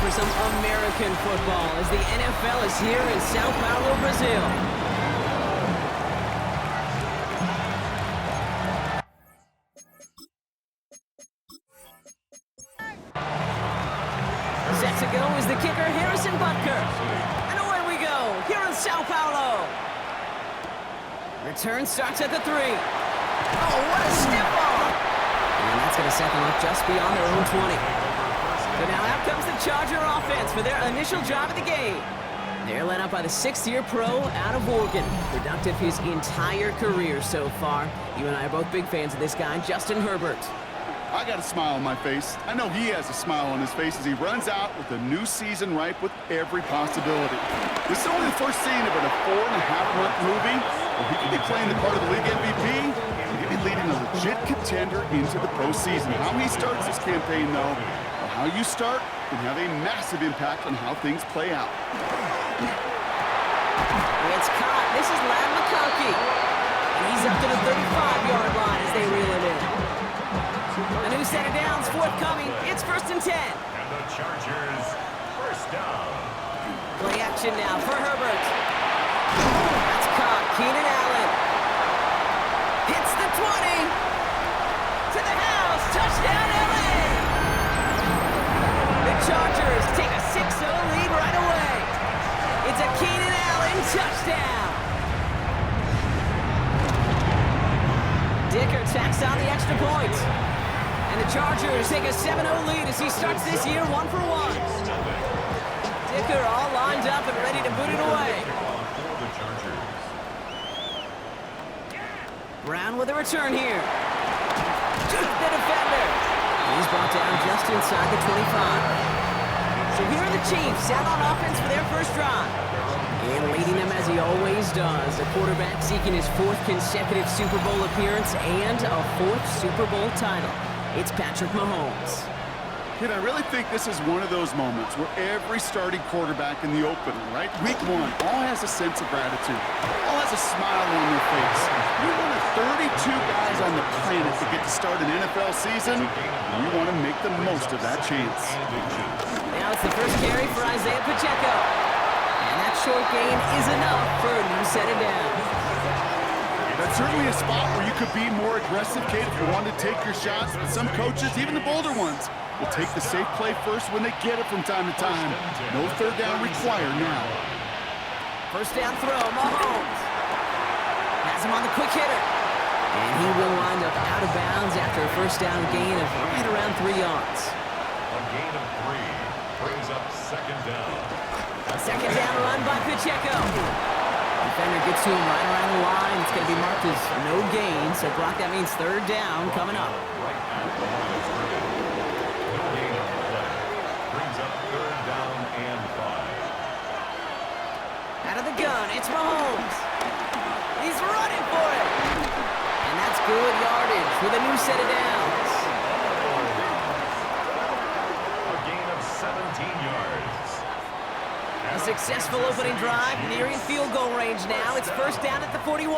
for some American football as the NFL is here in Sao Paulo, Brazil. Set to go is the kicker, Harrison Butker. And away we go, here in Sao Paulo. Return starts at the 3. Oh, what a stiff arm! And that's going to set them up just beyond their own 20. So now out comes the Charger offense for their initial drive of the game. They're led up by the 6th-year pro out of Oregon. Productive his entire career so far. You and I are both big fans of this guy, Justin Herbert. I got a smile on my face. I know he has a smile on his face as he runs out with a new season ripe with every possibility. This is only the first scene of a 4.5-month movie where he could be playing the part of the league MVP. He could be leading a legit contender into the postseason. How he starts this campaign, though, or how you start, can have a massive impact on how things play out. It's caught. This is Lad McConkey. And he's up to the 35-yard line as they reel him in. A new set of downs forthcoming. It's 1st and 10. And the Chargers, first down. Play action now for Herbert. That's caught. Keenan Allen. Hits the 20. To the house. Touchdown, LA. The Chargers take a 6-0 lead right away. It's a Keenan Allen touchdown. Dicker tacks on the extra point. And the Chargers take a 7-0 lead as he starts this year 1 for 1. Dicker all lined up and ready to boot it away. Brown with a return here. To the defender. He's brought down just inside the 25. So here are the Chiefs out on offense for their first drive. And leading them as he always does. The quarterback seeking his 4th consecutive Super Bowl appearance and a 4th Super Bowl title. It's Patrick Mahomes. Kid, I really think this is one of those moments where every starting quarterback in the opener, right? Week 1, all has a sense of gratitude. All has a smile on their face. You're one of 32 guys on the planet to get to start an NFL season, and you want to make the most of that chance. Now it's the first carry for Isaiah Pacheco. And that short gain is enough for a new set of downs. That's certainly a spot where you could be more aggressive, Kate, if you want to take your shots. But some coaches, even the bolder ones, will take the safe play first when they get it from time to time. No 3rd down required now. First down throw, Mahomes. Has him on the quick hitter. And he will wind up out of bounds after a first down gain of right around 3 yards. A gain of 3 brings up 2nd down. A 2nd down run by Pacheco. Defender gets to him right around the line. It's going to be marked as no gain. So, Brock, that means 3rd down coming up. Right at the line of scrimmage. No gain on the play. Brings up 3rd down and 5. Out of the gun, it's Mahomes. He's running for it. And that's good yardage with a new set of downs. A gain of 17 yards. A successful opening drive, nearing field goal range now. It's 1st down at the 41.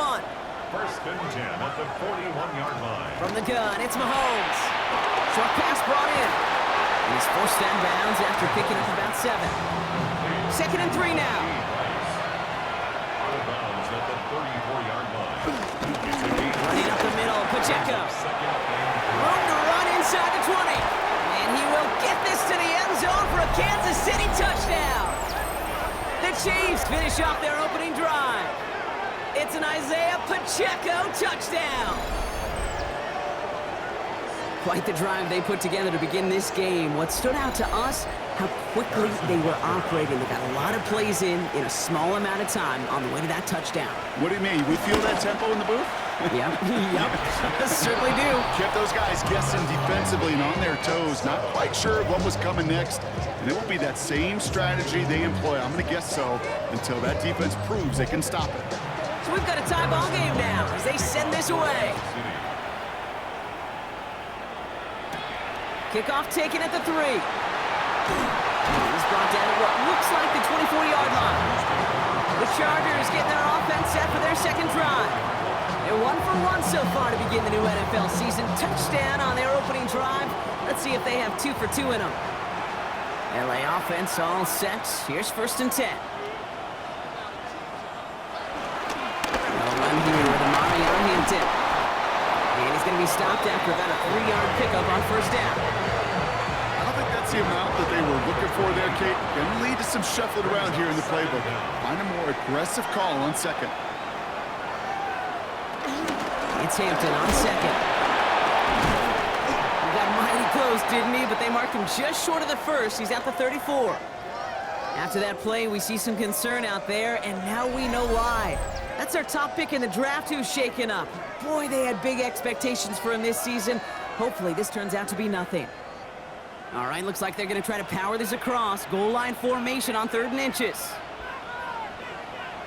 1st and 10 at the 41-yard line. From the gun, it's Mahomes. Short pass brought in. He's forced down bounds after picking up about 7. 2nd and 3 now. Out of bounds at the 34-yard line. Running up the middle, Pacheco. Room to run inside the 20. And he will get this to the end zone for a Kansas City touchdown. The Chiefs finish off their opening drive. It's an Isaiah Pacheco touchdown. Quite the drive they put together to begin this game. What stood out to us, how quickly they were operating. They got a lot of plays in a small amount of time on the way to that touchdown. What do you mean? We feel that tempo in the booth? Yep, certainly do. Kept those guys guessing defensively and on their toes, not quite sure what was coming next. And it will be that same strategy they employ, I'm going to guess so, until that defense proves they can stop it. So we've got a tie ball game now as they send this away. Kickoff taken at the 3. He's brought down at what looks like the 24-yard line. The Chargers getting their offense set for their 2nd drive. They're 1 for 1 so far to begin the new NFL season. Touchdown on their opening drive. Let's see if they have 2 for 2 in them. LA offense all set. Here's 1st and 10. No run here with Amari on Hinton. And he's going to be stopped after about a 3-yard pickup on 1st down. I don't think that's the amount that they were looking for there, Kate. Going to lead to some shuffling around here in the playbook. Find a more aggressive call on 2nd. It's Hampton on 2nd. He got mighty close, didn't he? But they marked him just short of the 1st. He's at the 34. After that play, we see some concern out there, and now we know why. That's our top pick in the draft who's shaken up. Boy, they had big expectations for him this season. Hopefully this turns out to be nothing. All right, looks like they're going to try to power this across. Goal line formation on 3rd and inches.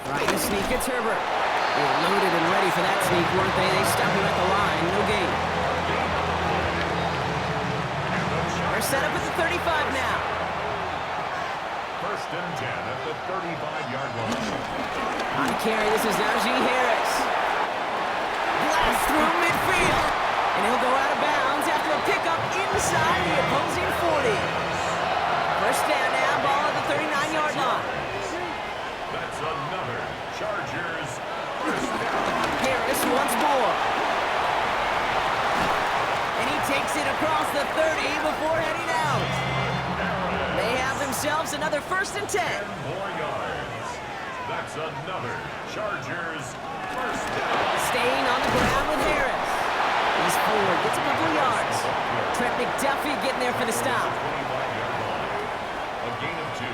Right, the sneak, it's Herbert. They were loaded and ready for that sneak, weren't they? They stopped him at the line, no gain. They're set up at the 35 now. 1st and 10 at the 35-yard line. On the carry, this is Najee Harris. Blast through midfield. And he'll go out of bounds after a pickup inside the opposing 40. 1st down now, ball at the 39-yard line. That's another Chargers 1st down. Harris once more. And he takes it across the 30 before heading out. They have themselves another 1st and 10. 10 more yards. That's another Chargers 1st down. Staying on the ground with Harris. He's forward, gets a couple of yards. Trent McDuffie getting there for the stop. 25-yard line. A gain of 2.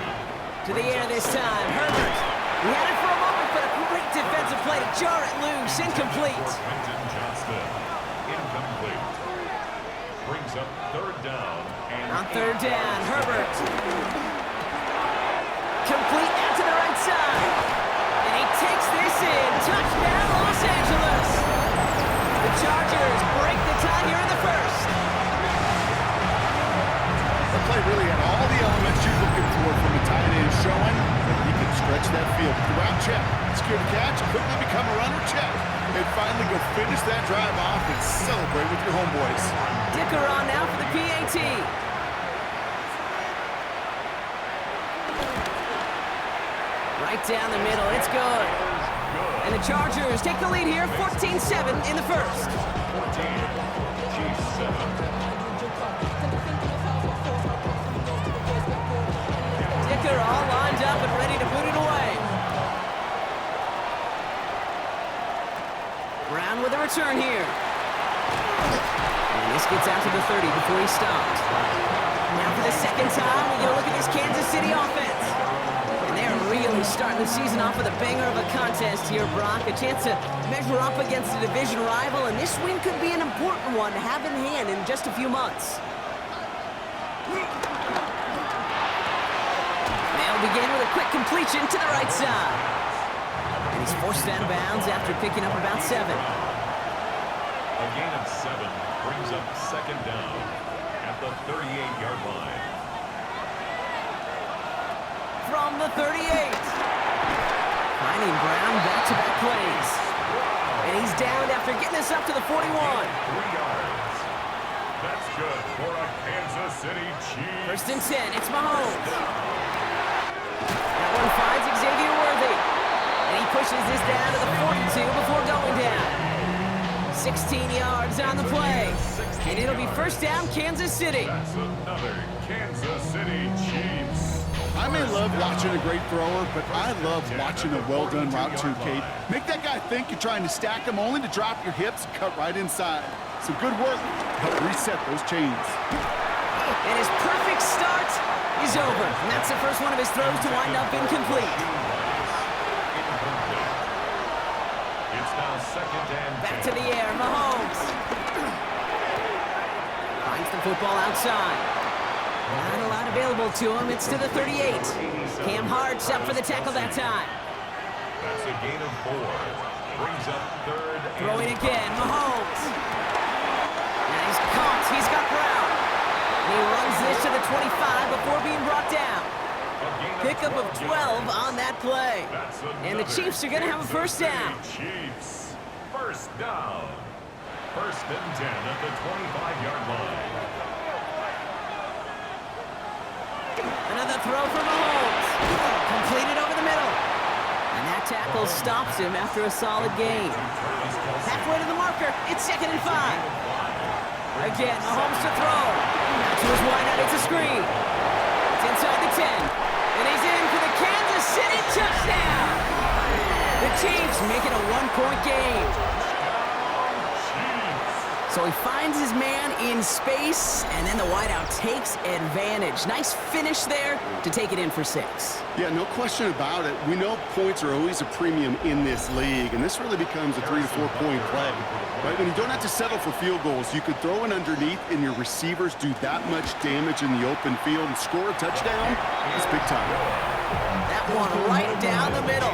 To the air this time, Herbert. He had it for a moment, but a great defensive play to jar it loose. Incomplete. Quentin Johnston. Incomplete. Brings up 3rd down. And On 3rd down, Herbert. Complete now to the right side. And he takes this in. Touchdown, Los Angeles. The Chargers break the tie here in the 1st. The play really had all the elements you're looking for from a tight end, showing that he can stretch that field. The route check, secure the catch, quickly become a runner check, and finally go finish that drive off and celebrate with your homeboys. Dicker on now for the PAT. Right down the middle, it's good. And the Chargers take the lead here, 14-7 in the 1st. 14. Chiefs 7. Dicker all lined up and ready to put it away. Brown with a return here. And this gets out to the 30 before he stopped. Now for the 2nd time, we get a look at this Kansas City offense. And they're really starting the season off with a banger of a contest here, Brock. A chance to measure up against a division rival, and this win could be an important one to have in hand in just a few months. They'll begin with a quick completion to the right side. And he's forced out of bounds after picking up about 7. A gain of 7 brings up 2nd down at the 38-yard line. From the 38. Finding Brown back-to-back plays. And he's down after getting this up to the 41. 3 yards. That's good for a Kansas City Chiefs. 1st and 10, it's Mahomes. That one finds Xavier Worthy. And he pushes this down to the 42 before going down. 16 yards on the play. And it'll be 1st down, Kansas City. That's another Kansas City Chiefs. I may love watching a great thrower, but I love watching a well-done route too, Kate. Make that guy think you're trying to stack him only to drop your hips and cut right inside. So good work to help reset those chains. And his perfect start is over. And that's the first one of his throws to wind up incomplete. It's now 2nd and 10. Back to the air, Mahomes. Finds the football outside. Not a lot available to him. It's to the 38. Cam Hart's up for the tackle that time. That's a gain of 4. Brings up 3rd and Throwing again, Mahomes. And he's caught. He's got Brown. And he runs this to the 25 before being brought down. Pickup of 12 on that play. And the Chiefs are going to have a 1st down. Chiefs, 1st down. 1st and 10 at the 25-yard line. throw for Mahomes. Completed over the middle. And that tackle stops him after a solid gain. Halfway to the marker. It's 2nd and 5. Again, Mahomes to throw. Now to his wideout, it's a screen. It's inside the 10. And he's in for the Kansas City touchdown. The Chiefs make it a 1-point game. So he finds his man in space, and then the wideout takes advantage. Nice finish there to take it in for 6. Yeah, no question about it. We know points are always a premium in this league, and this really becomes a 3 to 4 point play. Right? When you don't have to settle for field goals, you could throw it underneath, and your receivers do that much damage in the open field and score a touchdown. It's big time. That one right down the middle.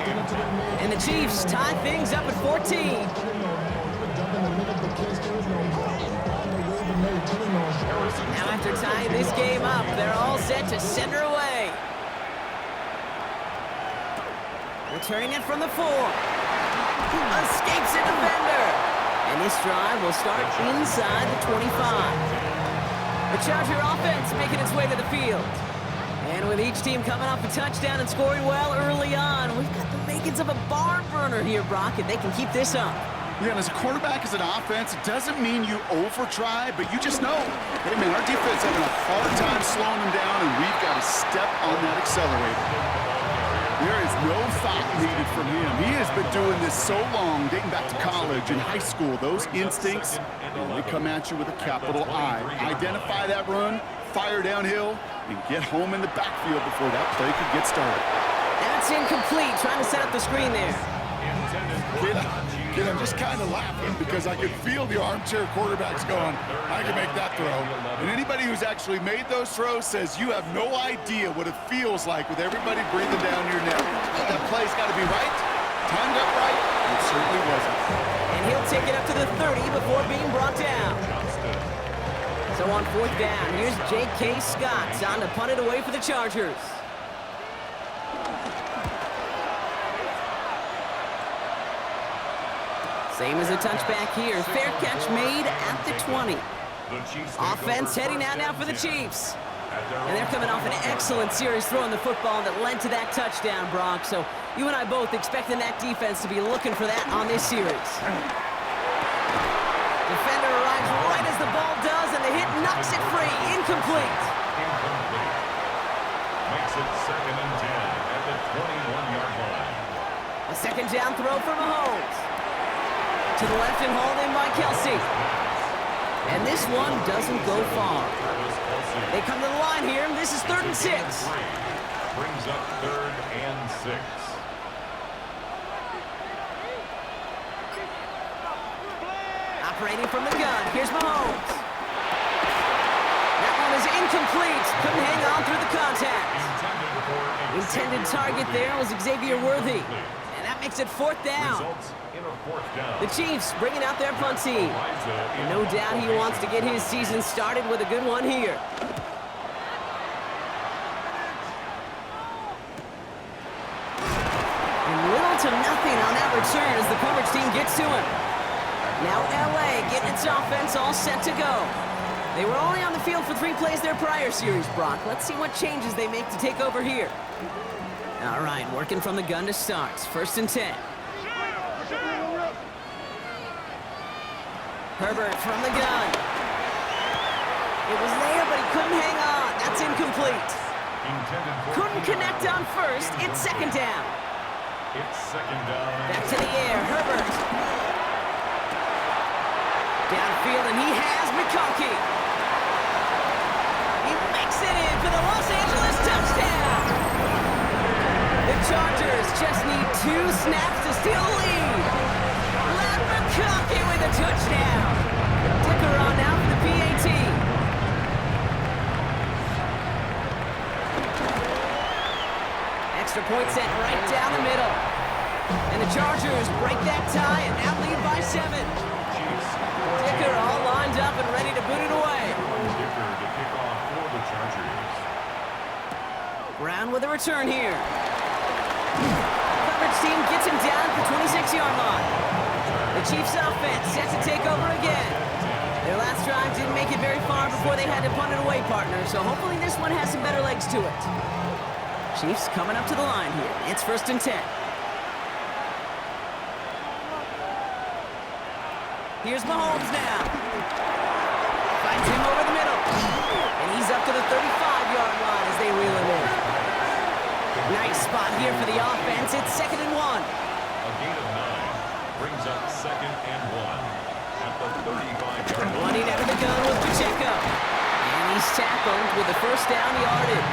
And the Chiefs tie things up at 14. Now after tying this game up, they're all set to send her away. Returning it from the 4. Escapes a defender. And this drive will start inside the 25. The Charger offense making its way to the field. And with each team coming off a touchdown and scoring well early on, we've got the makings of a barn burner here, Brock, if they can keep this up. Yeah, and as a quarterback, as an offense, it doesn't mean you over-try, but you just know, hey, man, our defense having a hard time slowing them down, and we've got to step on that accelerator. There is no thought needed from him. He has been doing this so long, dating back to college and high school. Those instincts, they come at you with a capital I. Identify that run, fire downhill, and get home in the backfield before that play could get started. That's incomplete, trying to set up the screen there. Kid, I'm just kind of laughing because I could feel the armchair quarterbacks going, I can make that throw. And anybody who's actually made those throws says you have no idea what it feels like with everybody breathing down your neck. That play's got to be right, timed up right, and it certainly wasn't. And he'll take it up to the 30 before being brought down. So on 4th down, here's J.K. Scott on to punt it away for the Chargers. Same as a touchback here. Fair catch made at the 20. Offense heading out now for the Chiefs. And they're coming off an excellent series throwing the football that led to that touchdown, Brock. So you and I both expecting that defense to be looking for that on this series. Defender arrives right as the ball does, and the hit knocks it free. Incomplete. Makes it 2nd and 10 at the 21-yard line. A 2nd down throw for Mahomes. To the left and hauled in by Kelsey. And this one doesn't go far. They come to the line here, and this is 3rd and 6. Brings up 3rd and 6. Operating from the gun, here's Mahomes. That one is incomplete. Couldn't hang on through the contact. Intended target there was Xavier Worthy. And that makes it 4th down. The Chiefs bringing out their punt team. And no doubt he wants to get his season started with a good one here. And little to nothing on that return as the coverage team gets to him. Now LA getting its offense all set to go. They were only on the field for 3 plays their prior series, Brock. Let's see what changes they make to take over here. All right, working from the gun to start. 1st and 10. Herbert from the gun. It was there, but he couldn't hang on. That's incomplete. Couldn't connect on 1st. It's 2nd down. It's 2nd down. Back to the air. Herbert. Downfield, and he has McConkey. He makes it in for the Los Angeles touchdown. The Chargers just need 2 snaps to steal the lead. Let McConkey with a touchdown. Ticker on now for the PAT. Extra point set right down the middle. And the Chargers break that tie and now lead by 7. Ticker all lined up and ready to boot it away. Ticker to kick off for the Chargers. Brown with a return here. Coverage team gets him down at the 26-yard line. The Chiefs offense set to take over again. Their last drive didn't make it very far before they had to punt it away, partner, so hopefully this one has some better legs to it. Chiefs coming up to the line here. It's 1st and 10. Here's Mahomes now. Finds him over the middle. And he's up to the 35-yard line as they reel him in. Nice spot here for the offense. It's 2nd and 1. A gain of 9 brings up 2nd and 1 at the 35-yard line. Running out of the gun with Pacheco. And he's tackled with the 1st down yardage.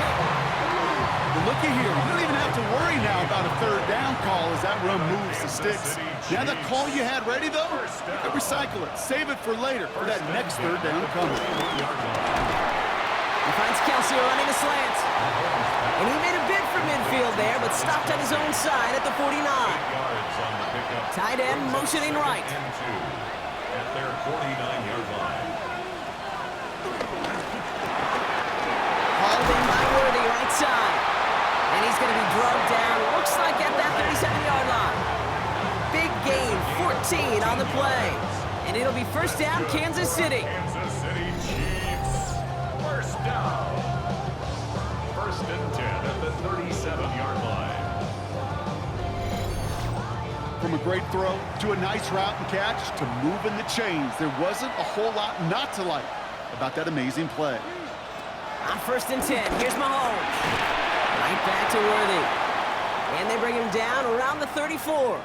But looky here, you don't even have to worry now about a 3rd down call as that run moves the sticks. Now that call you had ready, though, you can recycle it. Save it for later, for that next 3rd down coming. He finds Kelsey running a slant. And he made a bid for midfield there, but stopped on his own side at the 49. Tight end motioning right. At their 49-yard line. Hauled in by Worthy, right side. And he's going to be drugged down, looks like at that 37-yard line. Big gain, 14 on the play. And it'll be 1st down, Kansas City. Kansas City Chiefs. 1st down. 1st and 10 at the 37-yard line. From a great throw to a nice route and catch to moving the chains, there wasn't a whole lot not to like about that amazing play. On 1st and 10, here's Mahomes. Right back to Worthy. And they bring him down around the 34.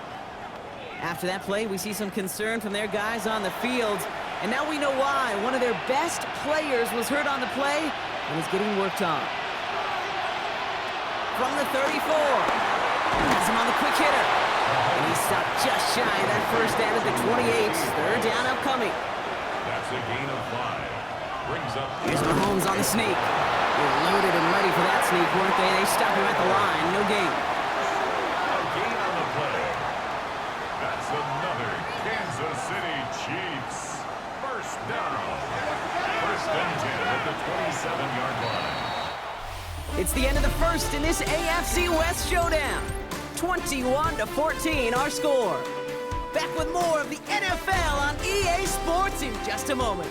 After that play, we see some concern from their guys on the field. And now we know why. One of their best players was hurt on the play and is getting worked on. From the 34. Has him on the quick hitter. And he stopped just shy of that 1st down at the 28. 3rd down upcoming. That's a gain of 5. Brings up. Here's Mahomes on the sneak. They're loaded and ready for that sneak, weren't they? They stop him at the line. No gain. A gain on the play. That's another Kansas City Chiefs. 1st down. 1st and 10 at the 27-yard line. It's the end of the 1st in this AFC West showdown. 21-14 our score. Back with more of the NFL on EA Sports in just a moment.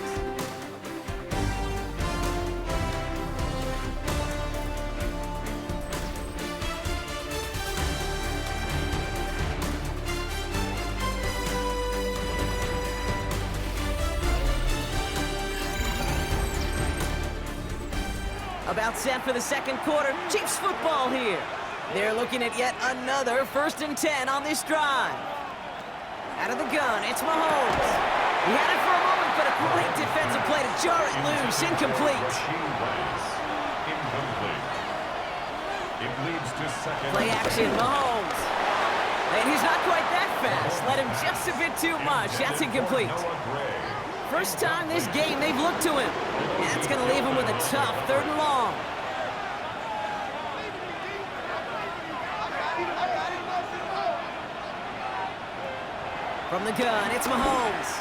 About set for the 2nd quarter. Chiefs football here. They're looking at yet another 1st and 10 on this drive. Out of the gun, it's Mahomes. He had it for a moment, but a great defensive play to jar it loose. Incomplete. Incomplete. It leads to 2nd. Play action, Mahomes. And he's not quite that fast. Let him just a bit too much. That's incomplete. First time this game they've looked to him. And that's going to leave him with a tough 3rd and long. From the gun, it's Mahomes.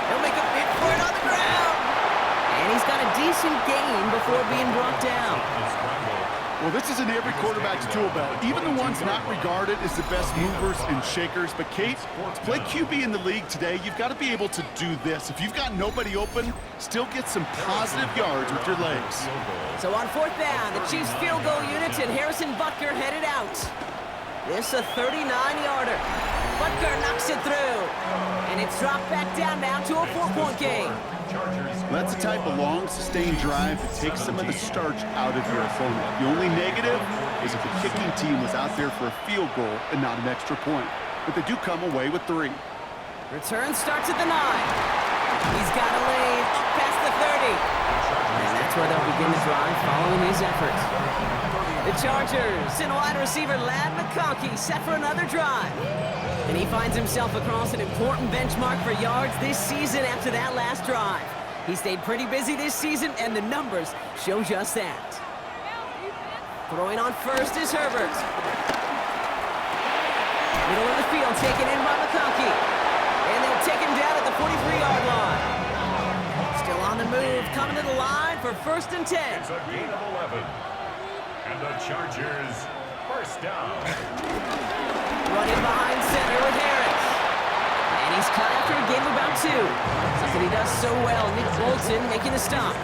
He'll make a bid for it on the ground. And he's got a decent gain before being brought down. Well, this is in every quarterback's tool belt, even the ones not regarded as the best movers and shakers. But, Kate, to play QB in the league today, you've got to be able to do this. If you've got nobody open, still get some positive yards with your legs. So on 4th down, the Chiefs field goal unit and Harrison Butker headed out. This a 39-yarder. Butker knocks it through. And it's dropped back down now to a 4-point game. That's the type of long, sustained drive that takes some of the starch out of your opponent. The only negative is if the kicking team was out there for a field goal and not an extra point. But they do come away with 3. Return starts at the 9. He's got a lane up past the 30. And that's where they'll begin the drive following his efforts. The Chargers and wide receiver Ladd McConkey set for another drive. And he finds himself across an important benchmark for yards this season after that last drive. He stayed pretty busy this season, and the numbers show just that. Throwing on 1st is Herbert. Middle of the field taken in by McConkey. And they'll take him down at the 43-yard line. Still on the move, coming to the line for 1st and 10. It's a gain of 11. And the Chargers, 1st down. Running behind center with Harris. And he's cut after a game of about 2. Something he does so well. Nick Bolton making a stop.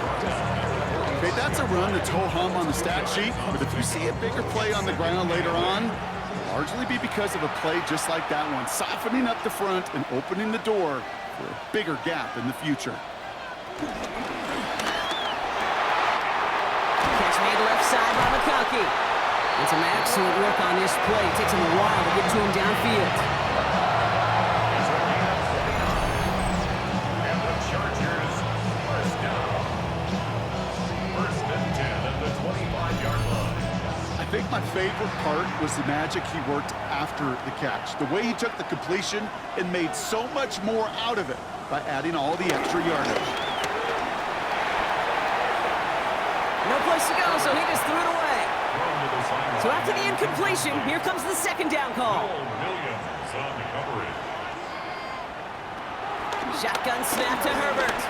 Okay, that's a run that's ho-hum on the stat sheet, but if you see a bigger play on the ground later on, it'll largely be because of a play just like that one, softening up the front and opening the door for a bigger gap in the future. Catch made left side by McConkey. And some excellent work on this play. It takes him a while to get to him downfield. And the Chargers, first down. First and 10 at the 25-yard line. I think my favorite part was the magic he worked after the catch. The way he took the completion and made so much more out of it by adding all the extra yardage. No place to go, so he just threw it away. So after the incompletion, here comes the second down call. Williams on the coverage. Shotgun snap to Herbert.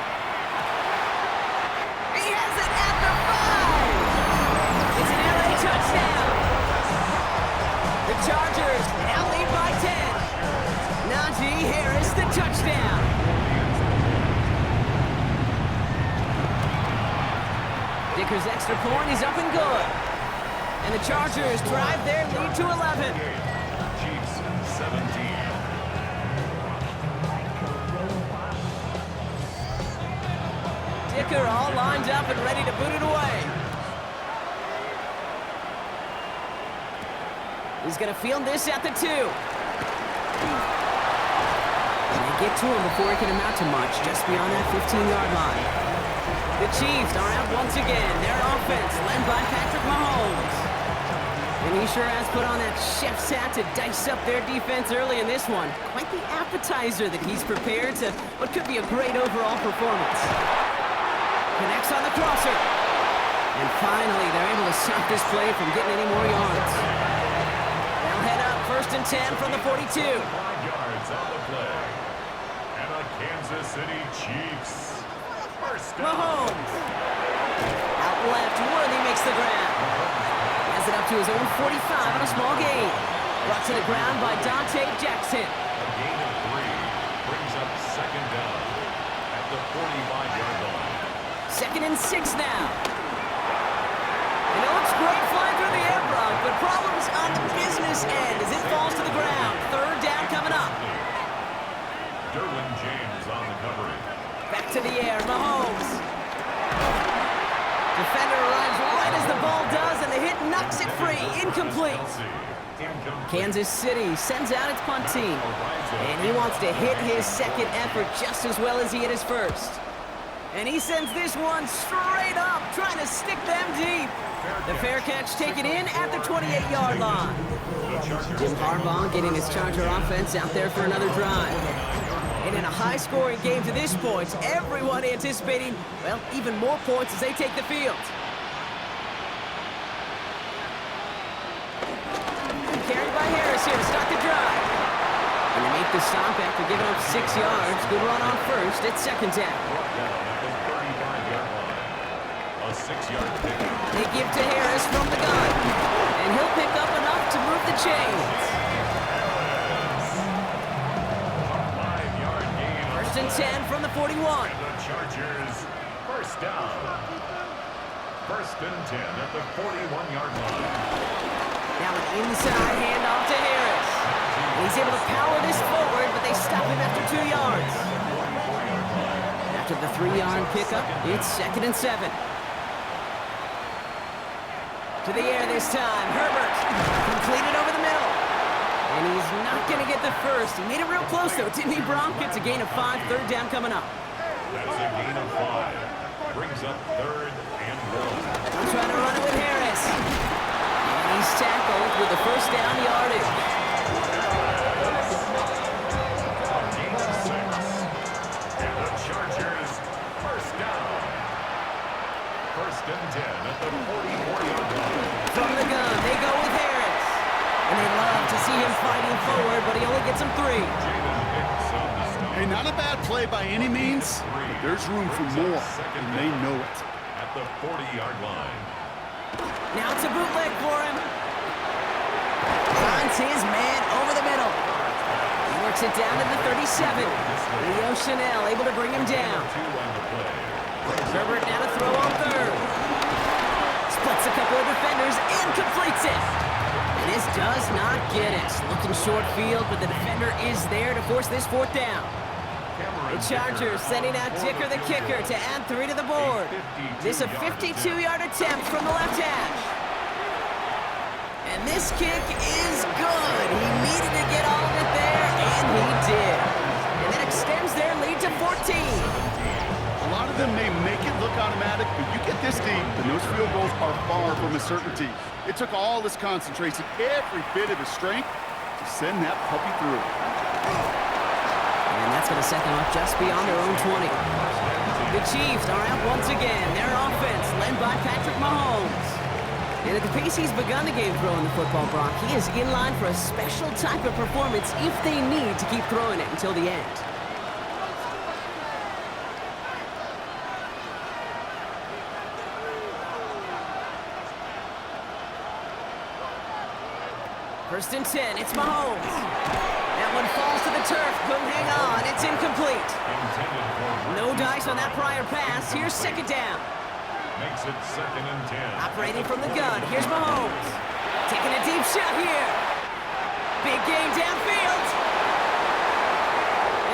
He has it at the 5. It's an LA touchdown. The Chargers now lead by 10. Najee Harris, the touchdown. Dicker's extra point is up and good. And the Chargers drive their lead to 11. Chiefs 17. Dicker all lined up and ready to boot it away. He's going to field this at the 2. And they get to him before he can amount to much, just beyond that 15-yard line. The Chiefs are out once again. Their offense led by Patrick Mahomes. And he sure has put on that chef's hat to dice up their defense early in this one. Quite the appetizer that he's prepared to what could be a great overall performance. Connects on the crosser. And finally, they're able to stop this play from getting any more yards. They'll head up first and 10 from the 42. 5 yards on the play. And the Kansas City Chiefs. First down. Mahomes. Out left, Worthy makes the grab. Has it up to his own 45 on a small gain. Brought to the ground by Dante Jackson. A gain of 3 brings up second down at the 45-yard line. Second and 6 now. And it looks great flying through the air, Brock, but problems on the business end as it falls to the ground. Third down coming up. Derwin James on the coverage. Back to the air, Mahomes. Defender arrives right as the ball does, and the hit knocks it free. Incomplete. Kansas City sends out its punt team. And he wants to hit his second effort just as well as he hit his first. And he sends this one straight up, trying to stick them deep. The fair catch taken in at the 28-yard line. Jim Harbaugh getting his Charger offense out there for another drive. And in a high-scoring game to this point, everyone anticipating, well, even more points as they take the field. Carried by Harris here to start the drive. And they make the stop after giving up 6 yards. Good run on first. It's second down. A 6-yard pickup. They give to Harris from the gun. And he'll pick up enough to move the chains. 5-yard gain. First and 10 from the 41. And the Chargers first down. First and 10 at the 41-yard line. Now an inside handoff to Harris. And he's able to power this forward, but they stop him after 2 yards. After the 3-yard pickup, it's second and 7. To the air this time, Herbert. Completed over the middle. And he's not going to get the first. He made it real close, though, didn't he, Bronk? It's a gain of 5, third down coming up. That's a gain of 5. Brings up third and 1. He'll try to run it with Harris. And he's tackled with the first down yardage. Gain of 6. And the Chargers first down. First and 10 at the 44-yard line. From the gun, they go with Harris. And they love to see him fighting forward, but he only gets him 3. Hey, not a bad play by any means, but there's room for more, and they know it. At the 40-yard line. Now it's a bootleg for him. Finds his man over the middle. He works it down to the 37. Leo Chanel able to bring him down. 2 on the play. Herbert now to throw on third. Splits a couple of defenders and completes it. And this does not get it. Looking short field, but the defender is there to force this fourth down. The Chargers sending out Dicker the kicker to add 3 to the board. This a 52-yard attempt from the left hash. And this kick is good. He needed to get all of it there, and he did. And that extends their lead to 14. A lot of them may make it look automatic, but you get this deep, and those field goals are far from a certainty. It took all his concentration, every bit of his strength, to send that puppy through. And that's going to set them up just beyond their own 20. The Chiefs are out once again. Their offense led by Patrick Mahomes. And at the pace he's begun the game throwing the football, Brock, he is in line for a special type of performance if they need to keep throwing it until the end. First and 10, it's Mahomes. That one falls to the turf, couldn't hang on, it's incomplete. No dice on that prior pass, here's second down. Makes it 2nd and 10. Operating from the gun, here's Mahomes. Taking a deep shot here. Big gain downfield.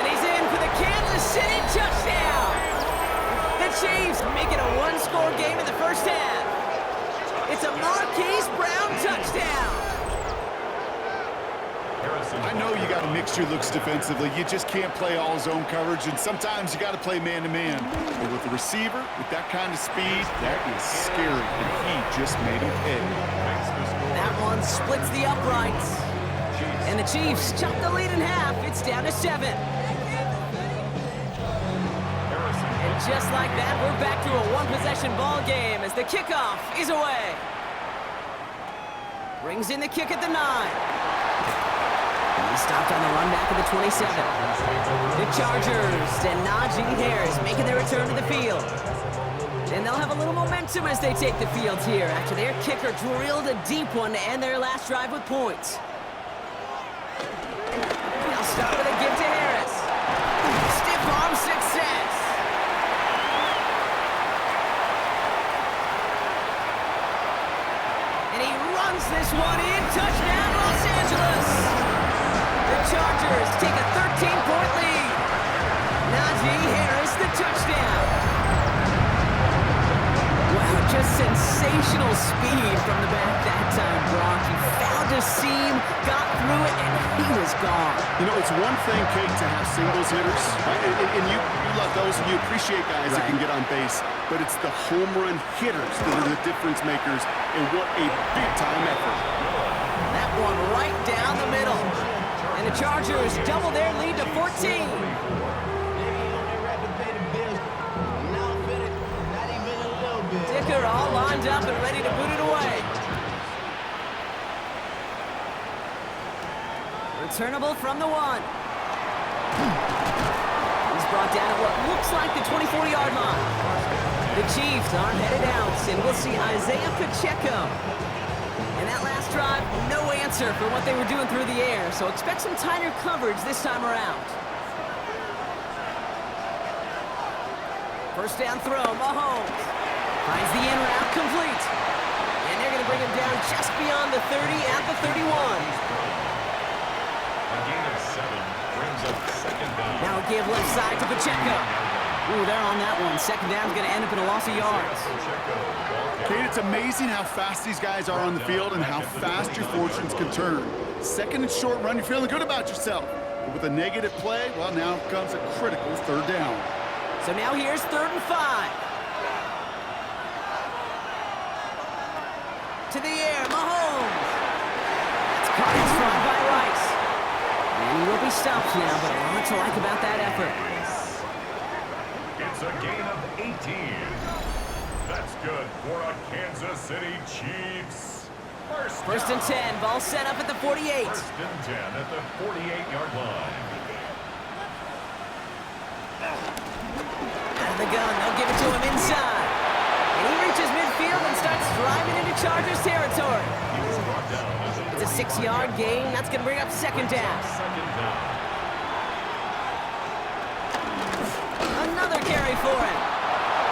And he's in for the Kansas City touchdown. The Chiefs make it a one-score game in the first half. It's a Marquise Brown touchdown. I know you got to mix your looks defensively. You just can't play all zone coverage, and sometimes you got to play man-to-man. But with the receiver, with that kind of speed, that is scary, and he just made him pay. That one splits the uprights. And the Chiefs chop the lead in half. It's down to 7. And just like that, we're back to a one-possession ball game as the kickoff is away. Brings in the kick at the 9. He stopped on the run back of the 27. The Chargers and Najee Harris making their return to the field. And they'll have a little momentum as they take the field here after their kicker drilled a deep one to end their last drive with points. They'll start with a give to Harris. Stiff arm success. And he runs this one in. Touchdown, Los Angeles. The Chargers take a 13-point lead. Najee Harris, the touchdown. Wow, just sensational speed from the back that time, Brock. He found a seam, got through it, and he was gone. You know, it's one thing, Kate, to have singles hitters, and you love those, and you appreciate guys that can get on base, but it's the home run hitters that are the difference makers, and what a big-time effort. That one right down the middle. And the Chargers double their lead to 14. Dicker all lined up and ready to boot it away. Returnable from the 1. He's brought down at what looks like the 24-yard line. The Chiefs are headed out, and we'll see Isaiah Pacheco. And that last drive, no answer for what they were doing through the air, so expect some tighter coverage this time around. First down throw, Mahomes. Finds the in route complete. And they're going to bring him down just beyond the 30 at the 31. A gain of 7 brings up 2nd down. Now a give left side to Pacheco. Ooh, they're on that one. Second down's going to end up in a loss of yards. Kate, it's amazing how fast these guys are on the field and how fast your fortunes can turn. Second and short run, you're feeling good about yourself. But with a negative play, well, now comes a critical 3rd down. So now here's 3rd and 5. To the air, Mahomes. That's caught in front by Rice. And he will be stopped now, but a lot to like about that effort. It's a gain of 18. That's good for a Kansas City Chiefs. First and 10, ball set up at the 48. First and 10 at the 48-yard line. Out of the gun, they'll give it to him inside. And he reaches midfield and starts driving into Chargers territory. It's a 6-yard gain. That's going to bring up 2nd down. Another carry for him.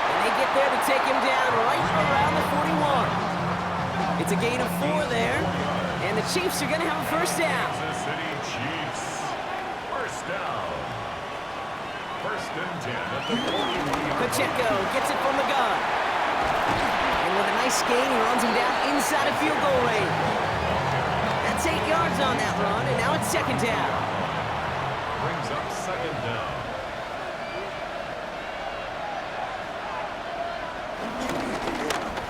And they get there to take him down right around the 41. It's a gain of 4 there. And the Chiefs are going to have a first down. Kansas City Chiefs. First down. First and 10 at the 41-yard line. Pacheco gets it from the gun. And with a nice gain, he runs him down inside of field goal range. That's 8 yards on that run, and now it's second down. Brings up second down.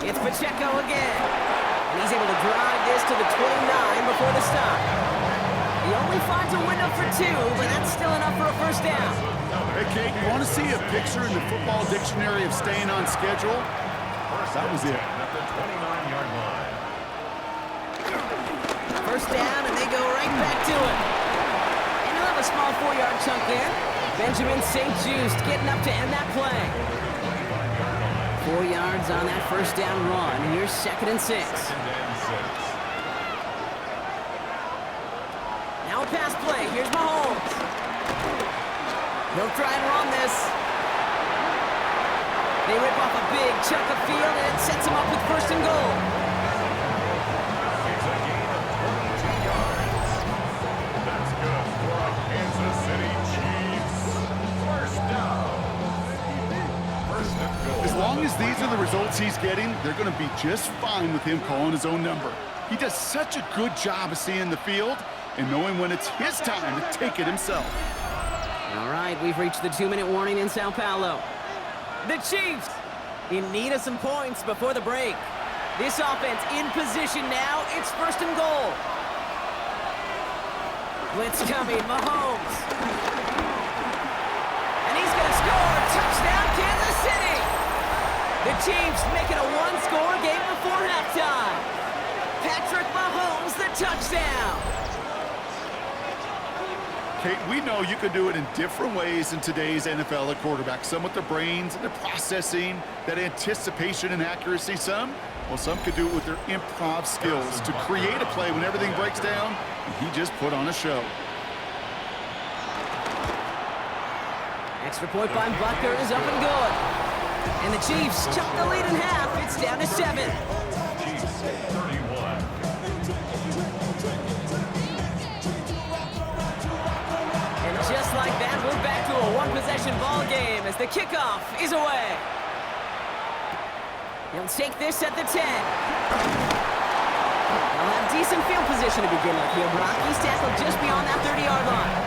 It's Pacheco again. And he's able to drive this to the 29 before the stop. He only finds a window for 2, but that's still enough for a first down. Hey, Kate, you want to see a picture in the football dictionary of staying on schedule? That was it. At the 29-yard line. First down, and they go right back to it. And he'll have a small 4-yard chunk there. Benjamin St. Just getting up to end that play. 4 yards on that first down run, and here's second and 6. Second and 6. Now a pass play. Here's Mahomes. He'll try and run this. They rip off a big chunk of field, and it sets him up with first and goal. It's a gain of 22 yards. That's good for a Kansas City Chiefs. First down. First and goal. As long as these are the results he's getting, they're going to be just fine with him calling his own number. He does such a good job of seeing the field and knowing when it's his time to take it himself. All right, we've reached the 2-minute warning in Sao Paulo. The Chiefs in need of some points before the break. This offense in position now. It's first and goal. Blitz coming, Mahomes. And he's going to score. Touchdown, Kansas City. The Chiefs making a one-score game before halftime. Patrick Mahomes, the touchdown. Kate, we know you can do it in different ways in today's NFL at quarterback. Some with the brains and the processing, that anticipation and accuracy. Some could do it with their improv skills to create a play when everything breaks down. And he just put on a show. Extra point by Butker is up and good. And the Chiefs chop the lead in half. It's down to 7. Chiefs 31. Just like that, we're back to a one-possession ball game as the kickoff is away. He'll take this at the 10. They'll have decent field position to begin with here. He's tackled just beyond that 30-yard line.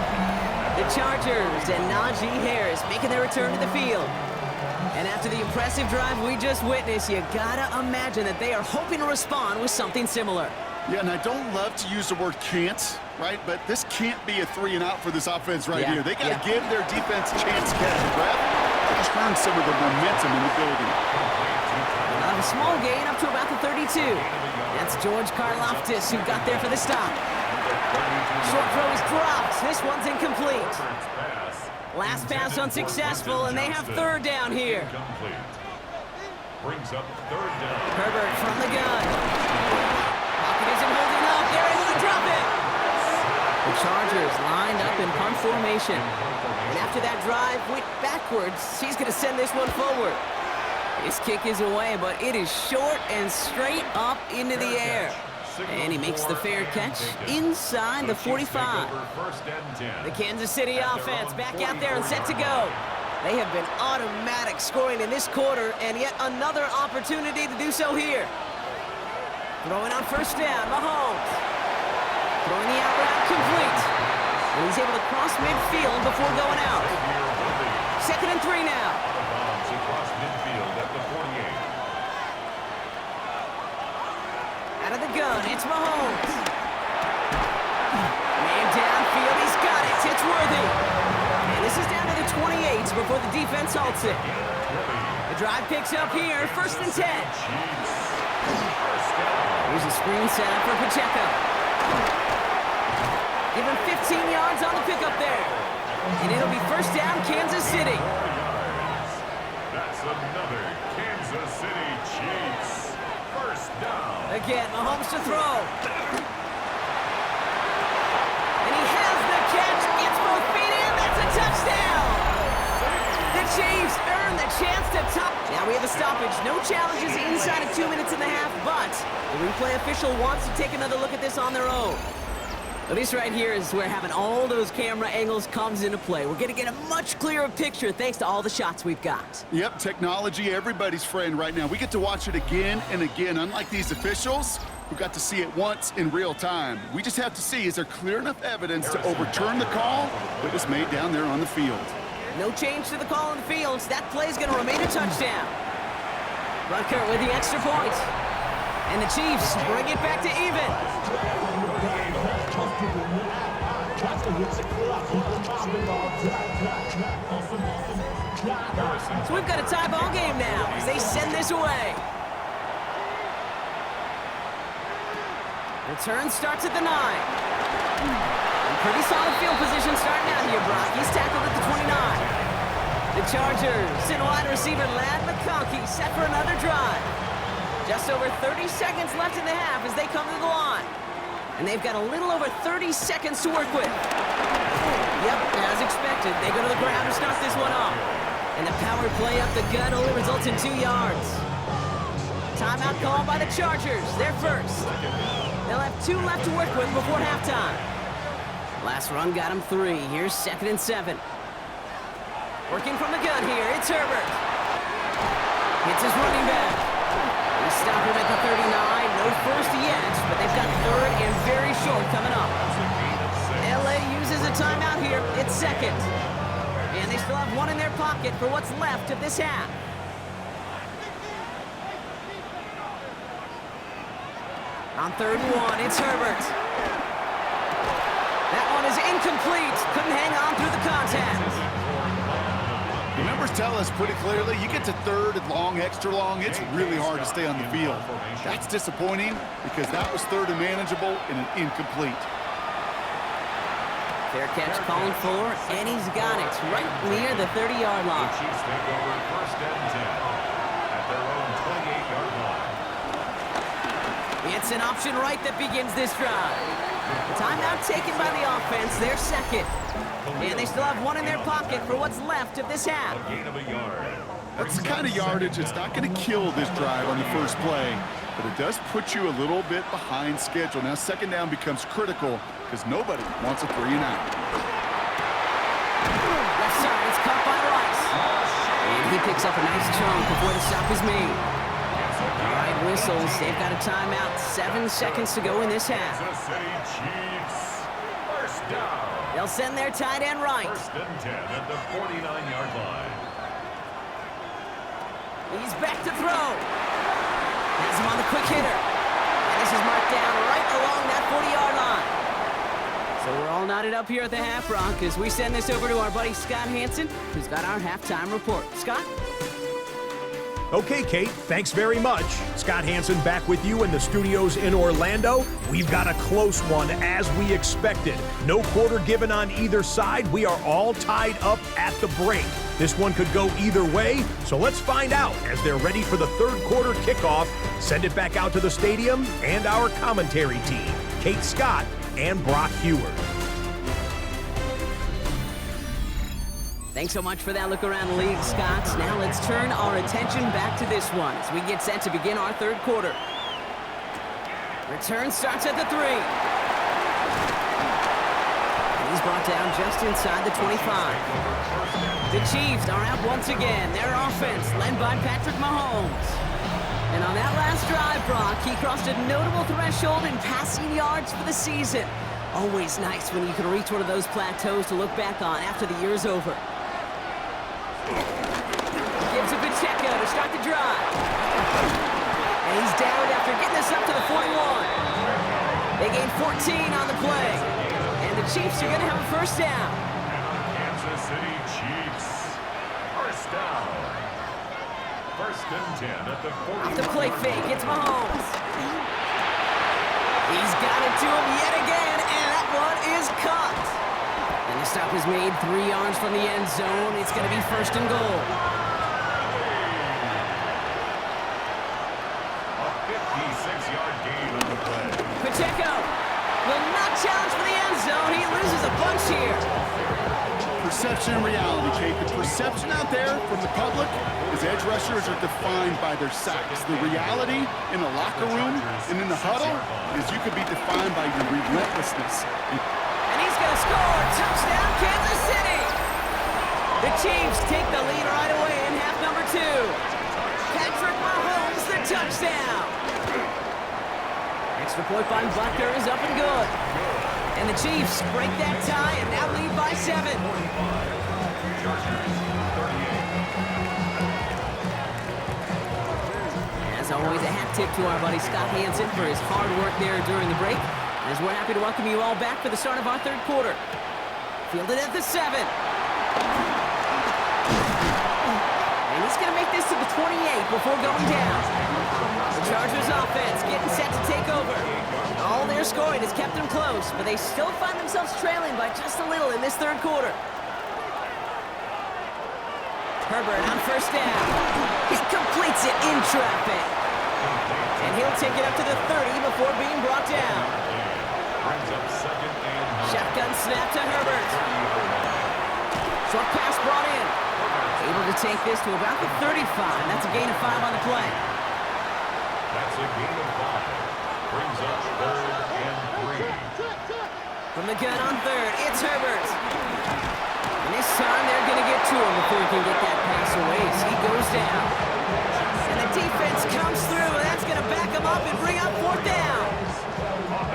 The Chargers and Najee Harris making their return to the field. And after the impressive drive we just witnessed, you gotta imagine that they are hoping to respond with something similar. Yeah, and I don't love to use the word can't, right? But this can't be a 3-and-out for this offense right here. They got to give their defense a chance to catch the breath and turn some of the momentum in the building. A small gain up to about the 32. That's George Karlaftis who got there for the stop. Short throw is dropped. This one's incomplete. Last pass unsuccessful, and they have third down here. Brings up third down. Herbert from the gun. Pocket isn't holding up. They're able to drop it. The Chargers lined up in punt formation. And after that drive went backwards, he's going to send this one forward. His kick is away, but it is short and straight up into the air. And he makes the fair catch inside the 45. The Kansas City offense back out there and set to go. They have been automatic scoring in this quarter, and yet another opportunity to do so here. Throwing on first down, Mahomes. Throwing the out route complete. And he's able to cross midfield before going out. 2nd and 3 now. Across midfield at the 48. Out of the gun, it's Mahomes. Man downfield, he's got it. It's Worthy. And this is down to the 28 before the defense halts it. The drive picks up here, 1st and 10. Here's a screen set up for Pacheco. Give him 15 yards on the pickup there. And it'll be first down, Kansas City. That's another Kansas City Chiefs. First down. Again, Mahomes to throw. And he has the catch. Gets both feet in. That's a touchdown. The Chiefs earn the chance to top. Now we have a stoppage. No challenges inside of 2 minutes and a half, but the replay official wants to take another look at this on their own. But this right here is where having all those camera angles comes into play. We're going to get a much clearer picture thanks to all the shots we've got. Yep, technology, everybody's friend right now. We get to watch it again and again. Unlike these officials, who got to see it once in real time. We just have to see, is there clear enough evidence to overturn the call that was made down there on the field? No change to the call on the fields. That play's going to remain a touchdown. Rucker with the extra point. And the Chiefs bring it back to even. So we've got a tie ball game now as they send this away. Return starts at the 9. Pretty solid field position starting out here, Brock. He's tackled at the 29. The Chargers and wide receiver Lad McConkey set for another drive. Just over 30 seconds left in the half as they come to the line. And they've got a little over 30 seconds to work with. Yep, as expected, they go to the ground to start this one off. And the power play up the gut only results in 2 yards. Timeout called by the Chargers. They're first. They'll have 2 left to work with before halftime. Last run got him 3. Here's 2nd and 7. Working from the gun here, it's Herbert. Hits his running back. They stop him at the 39. No first yet, but they've got 3rd and very short coming up. LA uses a timeout here. It's 2nd. And they still have 1 in their pocket for what's left of this half. On 3rd and 1, it's Herbert. That one is incomplete. Couldn't hang on through the contact. The numbers tell us pretty clearly, you get to 3rd and long, extra long, it's really hard to stay on the field. That's disappointing because that was 3rd and manageable and an incomplete. Fair catch calling for, and he's got it right near the 30-yard line. The Chiefs take over 1st and 10 at their own 28-yard line. It's an option right that begins this drive. Timeout taken by the offense. They're 2nd. And they still have 1 in their pocket for what's left of this half. A gain of a yard. That's the kind of yardage that's not going to kill this drive on the first play, but it does put you a little bit behind schedule. Now 2nd down becomes critical because nobody wants a 3 and out. Left side, it's caught by Rice. And he picks up a nice chunk before the stop is made. All right, whistles. They've got a timeout. 7 seconds to go in this half. Kansas City Chiefs. 1st down. They'll send their tight end right. 1st and 10 at the 49-yard line. He's back to throw. Has him on the quick hitter. And this is marked down right along that 40-yard line. So we're all knotted up here at the half, Brock, as we send this over to our buddy Scott Hansen, who's got our halftime report. Scott? Okay, Kate, thanks very much. Scott Hansen back with you in the studios in Orlando. We've got a close one as we expected. No quarter given on either side. We are all tied up at the break. This one could go either way, so let's find out as they're ready for the 3rd quarter kickoff. Send it back out to the stadium and our commentary team, Kate Scott and Brock Heward. Thanks so much for that look around the league, Scott. Now let's turn our attention back to this one as we get set to begin our 3rd quarter. Return starts at the 3. And he's brought down just inside the 25. The Chiefs are out once again. Their offense led by Patrick Mahomes. And on that last drive, Brock, he crossed a notable threshold in passing yards for the season. Always nice when you can reach one of those plateaus to look back on after the year's over. Gives it Pacheco to start the drive. And he's down after getting this up to the 41. They gain 14 on the play. And the Chiefs are going to have a 1st down. Kansas City Chiefs. 1st down. 1st and 10 at the 40. Off the play fake, it's Mahomes. He's got it to him yet again, and that one is caught. And the stop is made 3 yards from the end zone. It's going to be 1st and goal. A 56-yard gain on the play. Pacheco will not challenge for the end zone. He loses a bunch here. For perception and reality, Kate. The perception out there from the public is edge rushers are defined by their sacks. The reality in the locker room and in the huddle is you could be defined by your relentlessness. And he's going to score. Touchdown, Kansas City. The Chiefs take the lead right away in half number 2. Patrick Mahomes, the touchdown. Extra point by Butker is up and good. And the Chiefs break that tie and now lead by 7. As always, a hat tip to our buddy Scott Hansen for his hard work there during the break. As we're happy to welcome you all back for the start of our third quarter. Fielded at the 7. And he's going to make this to the 28 before going down. The Chargers offense getting set to take over. All their scoring has kept them close, but they still find themselves trailing by just a little in this third quarter. Herbert on first down. He completes it in traffic. And he'll take it up to the 30 before being brought down. Shotgun snap to Herbert. Short pass brought in. Able to take this to about the 35. That's a gain of 5 on the play. That's a gain of 5. Brings up 3rd and 3. From the gun on 3rd, it's Herbert. And this time they're going to get to him before he can get that pass away as he goes down. And the defense comes through, and that's going to back him up and bring up 4th down.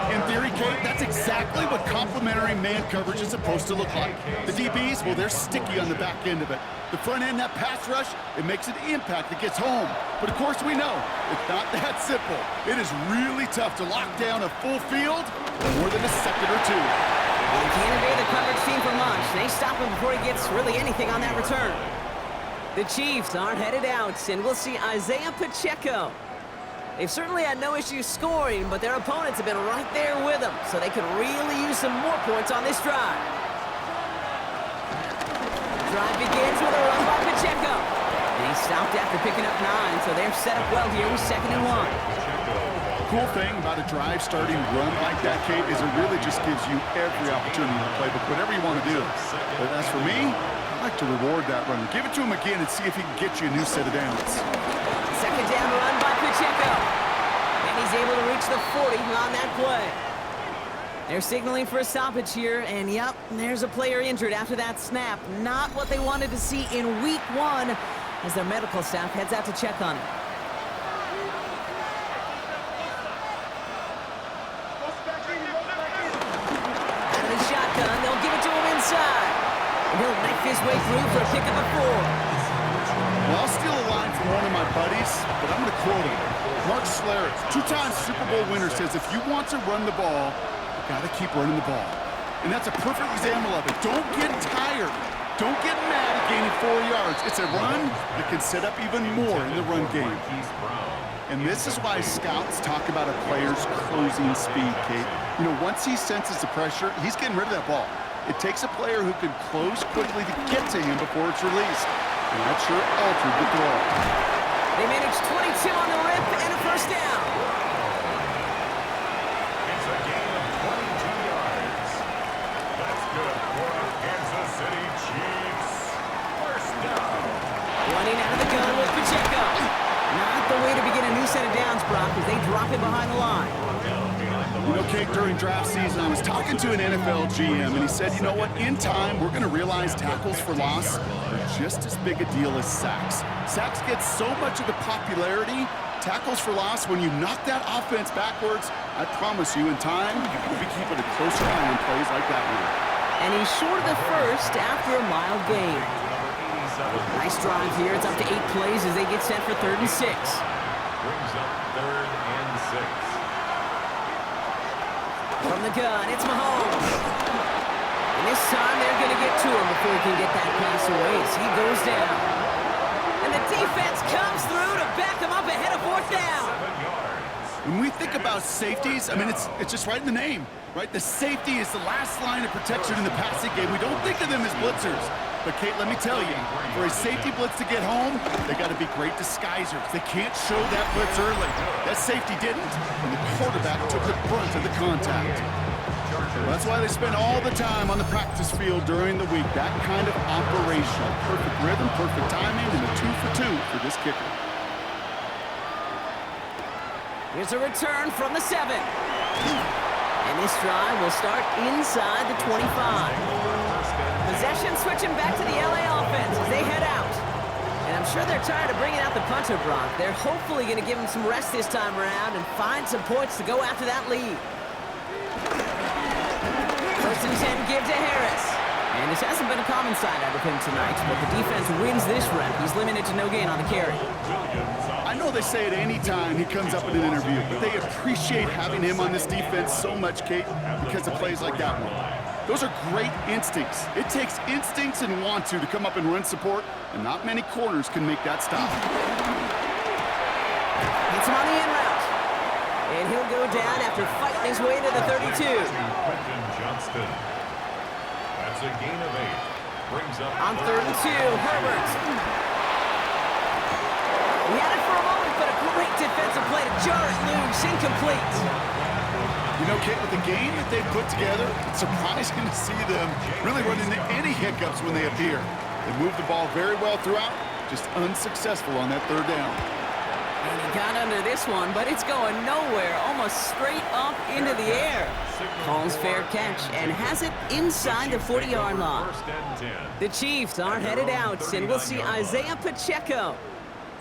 In theory, Kate, that's exactly what complementary man coverage is supposed to look like. The DBs, well, they're sticky on the back end of it. The front end, that pass rush, it makes an impact that gets home. But of course we know, it's not that simple. It is really tough to lock down a full field in more than a second or 2. Well, he can't evade the coverage team for much. They stop him before he gets really anything on that return. The Chiefs are headed out, and we'll see Isaiah Pacheco. They've certainly had no issues scoring, but their opponents have been right there with them, so they could really use some more points on this drive. Drive begins with a run by Pacheco. And he stopped after picking up 9, so they're set up well here with 2nd and 1. Cool thing about a drive starting run like that, Kate, is it really just gives you every opportunity to play, but whatever you want to do. But as for me, I like to reward that run. Give it to him again and see if he can get you a new set of downs. 2nd down run by Pacheco. And he's able to reach the 40 on that play. They're signaling for a stoppage here, and yep, there's a player injured after that snap. Not what they wanted to see in week 1 as their medical staff heads out to check on him. Out of the shotgun, they'll give it to him inside. And he'll knife his way through for a pick of the 4. Well, I'll steal a line from one of my buddies, but I'm going to quote him. Mark Schlereth, 2-time Super Bowl winner, says if you want to run the ball, got to keep running the ball. And that's a perfect example of it. Don't get tired. Don't get mad at gaining 4 yards. It's a run that can set up even more in the run game. And this is why scouts talk about a player's closing speed, Kate. You know, once he senses the pressure, he's getting rid of that ball. It takes a player who can close quickly to get to him before it's released. And that sure altered the throw. They managed 22 on the rip and a 1st down. Running out of the gun with Pacheco. Not the way to begin a new set of downs, Brock, as they drop it behind the line. You know, Kate, during draft season, I was talking to an NFL GM, and he said, you know what, in time, we're going to realize tackles for loss are just as big a deal as sacks. Sacks get so much of the popularity. Tackles for loss, when you knock that offense backwards, I promise you, in time, we'll be keeping a closer eye on plays like that one. And he's short of the 1st after a mild gain. Nice drive here. It's up to 8 plays as they get set for 3rd and 6. Brings up 3rd and 6. From the gun, it's Mahomes. And this time they're going to get to him before he can get that pass away as he goes down. And the defense comes through to back him up ahead of 4th down. When we think about safeties, I mean, it's just right in the name, right? The safety is the last line of protection in the passing game. We don't think of them as blitzers. But, Kate, let me tell you, for a safety blitz to get home, they got to be great disguisers. They can't show that blitz early. That safety didn't, and the quarterback took the brunt of the contact. That's why they spend all the time on the practice field during the week. That kind of operation. Perfect rhythm, perfect timing, and a 2 for 2 for this kicker. Here's a return from the 7. And this drive will start inside the 25. Possession switching back to the LA offense as they head out. And I'm sure they're tired of bringing out the punter, Brock. They're hopefully going to give him some rest this time around and find some points to go after that lead. 1st and 10 give to Harris. And this hasn't been a common sight out of him tonight, but the defense wins this rep. He's limited to no gain on the carry. I know they say it any time he comes up in an interview, but they appreciate having him on this defense so much, Kate, because of plays like that one. Those are great instincts. It takes instincts and want to come up and run support, and not many corners can make that stop. Gets him on the in route. And he'll go down after fighting his way to the 32. Johnston. That's a gain of 8. Brings up on 3rd and 2, Herbert. He had it for a moment, but a great defensive play to jar it loose, incomplete. You know, Kate, with the game that they've put together, it's surprising to see them really run into any hiccups when they appear. They move the ball very well throughout, just unsuccessful on that 3rd down. And he got under this one, but it's going nowhere, almost straight up into the air. Calls fair catch and has it inside the 40-yard line. The Chiefs are headed out, and we'll see Isaiah Pacheco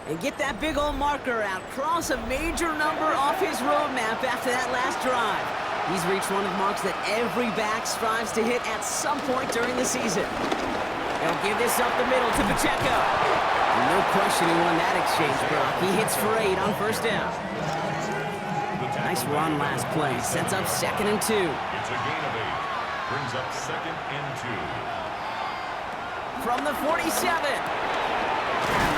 and get that big old marker out, cross a major number off his roadmap after that last drive. He's reached one of the marks that every back strives to hit at some point during the season. They'll give this up the middle to Pacheco. No question he won that exchange, Brock. He hits for 8 on 1st down. Nice run last play. Sets up 2nd and 2. It's a gain of 8. Brings up 2nd and 2. From the 47.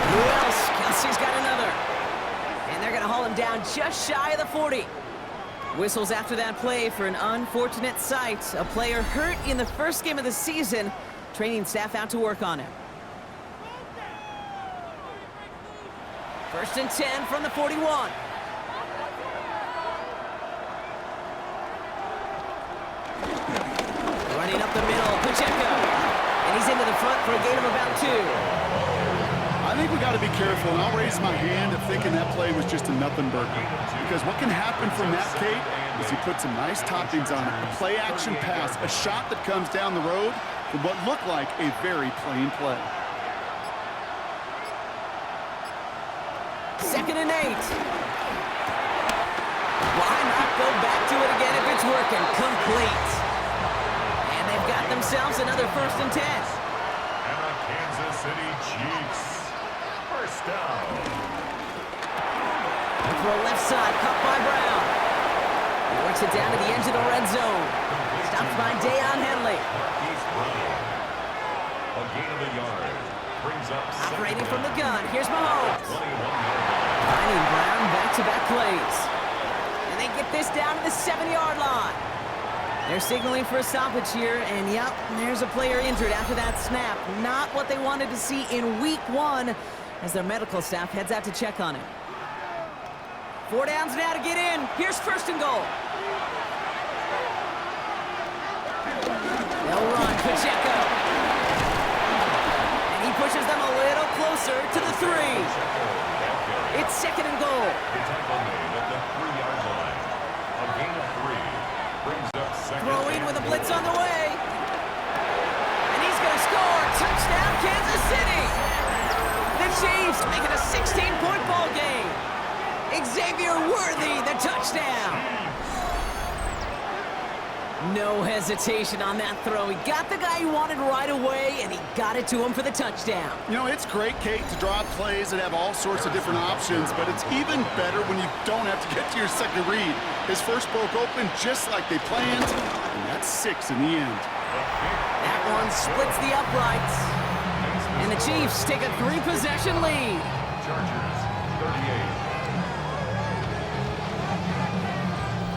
Who else? Kelsey's got another. And they're going to haul him down just shy of the 40. Whistles after that play for an unfortunate sight. A player hurt in the first game of the season. Training staff out to work on him. 1st and 10 from the 41. Running up the middle, Pacheco. And he's into the front for a gain of about 2. I think we got to be careful, and I'll raise my hand of thinking that play was just a nothing burger. Because what can happen from that, Kate, is he puts some nice toppings on it. A play-action pass, a shot that comes down the road from what looked like a very plain play. 2nd and 8. Why not go back to it again if it's working? Complete. And they've got themselves another 1st and 10. And the Kansas City Chiefs. 1st down. Throw left side, caught by Brown. He works it down to the edge of the red zone. Stopped by Deion Henley. A gain of a yard. Brings up operating from the gun. Here's Mahomes. 21-yard. Finding Brown back-to-back plays. And they get this down to the 7-yard line. They're signaling for a stoppage here, and yep, there's a player injured after that snap. Not what they wanted to see in week 1 as their medical staff heads out to check on him. 4 downs now to get in. Here's 1st and goal. They'll run, Pacheco. And he pushes them a little closer to the 3. It's 2nd and goal. The tackle made at the 3-yard line. A gain of 3. Brings up 2nd. Throwing with a blitz on the way. And he's going to score. Touchdown, Kansas City. The Chiefs making a 16-point ball game. Xavier Worthy, the touchdown. No hesitation on that throw. He got the guy he wanted right away, and he got it to him for the touchdown. You know, it's great, Kate, to draw plays that have all sorts of different options, but it's even better when you don't have to get to your second read. His first broke open just like they planned, and that's 6 in the end. That one splits the uprights, and the Chiefs take a 3-possession lead. Chargers, 38.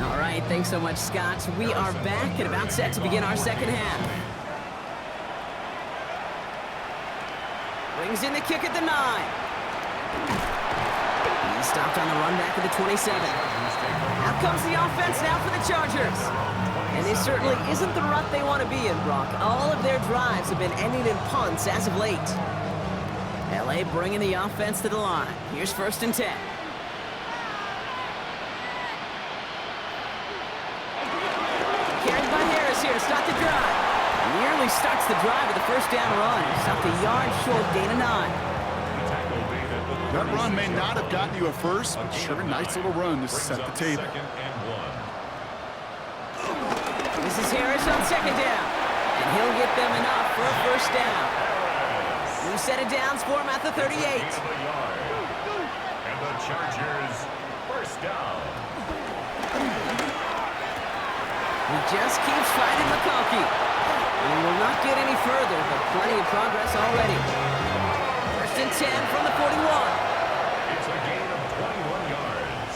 All right, thanks so much, Scott. We are back and about set to begin our second half. Brings in the kick at the 9. He stopped on the run back at the 27. At comes the offense now for the Chargers. And this certainly isn't the rut they want to be in, Brock. All of their drives have been ending in punts as of late. LA bringing the offense to the line. Here's 1st and 10. Carried by Harris here to start the drive. Nearly starts the drive with a 1st down run. Stopped a yard short, gain of 9. That run may not have gotten you a first, but sure a nice little run to set the table. This is Harris on 2nd down. And he'll get them enough for a 1st down. New set of downs for him at the 38. And the Chargers, 1st down. He just keeps fighting McConkey. And he will not get any further, but plenty of progress already. 1st and 10 from the 41. It's a gain of 21 yards.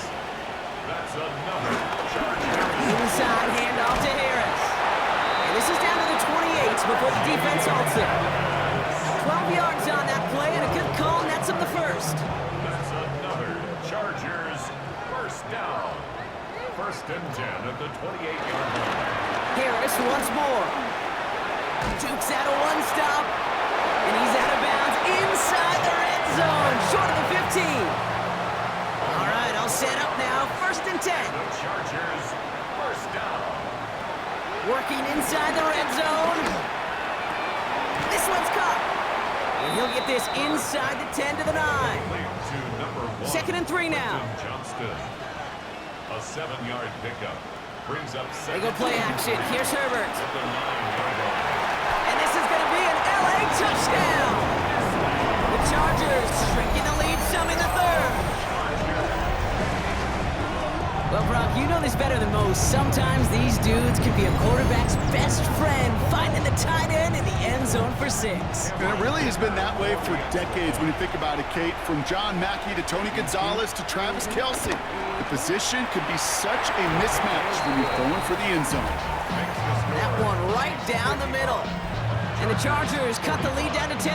That's another Charger. Inside handoff to Harris. And this is down to the 28 before the defense halts it. 12 yards on that play and a good call, and that's up the 1st. That's another Chargers 1st down. 1st and 10 at the 28-yard line. Harris once more. Dukes out of one stop. And he's out of bounds inside the red zone. Short of the 15. All right, all set up now. 1st and 10. The Chargers 1st down. Working inside the red zone. This one's caught. And he'll get this inside the 10 to the 9. To number 1. 2nd and 3 now. Johnston. A 7-yard pickup. Brings up They 2nd. go play action. Here's Herbert. At the 9-yard line. And this is going to be an LA touchdown. The Chargers shrinking the lead some in the 3rd. Well, Brock, you know this better than most. Sometimes these dudes can be a quarterback's best friend, finding the tight end in the end zone for 6. And it really has been that way for decades when you think about it, Kate. From John Mackey to Tony Gonzalez to Travis Kelce. The position could be such a mismatch when you're going for the end zone. That one right down the middle. And the Chargers cut the lead down to 10.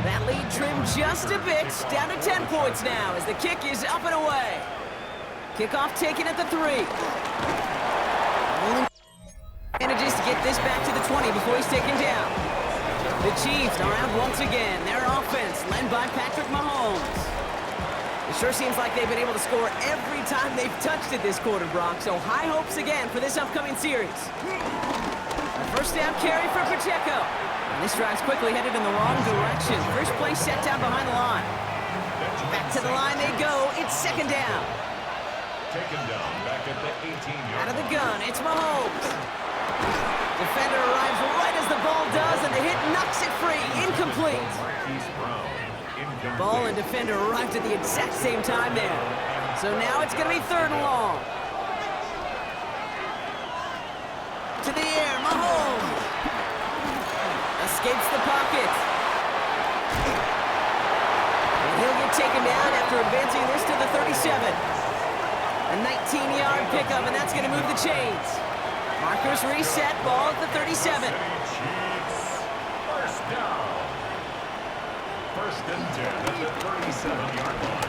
That lead trimmed just a bit, down to 10 points now as the kick is up and away. Kickoff taken at the 3. Only manages to get this back to the 20 before he's taken down. The Chiefs are out once again. Their offense led by Patrick Mahomes. It sure seems like they've been able to score every time they've touched it this quarter, Brock. So high hopes again for this upcoming series. First down carry for Pacheco. And this drive's quickly headed in the wrong direction. First play set down behind the line. Back to the line they go. It's 2nd down. Taken down back at the 18-yard Out of the gun, it's Mahomes. Defender arrives right as the ball does, and the hit knocks it free. Incomplete. Marquise Brown. Incomplete. Ball and defender arrived at the exact same time there. So now it's going to be 3rd and long. To the air, Mahomes. Escapes the pocket. And he'll get taken down after advancing this to the 37. A 19-yard pickup, and that's going to move the chains. Markers reset, ball at the 37. Chiefs. 1st down. 1st and 10 at the 37-yard line.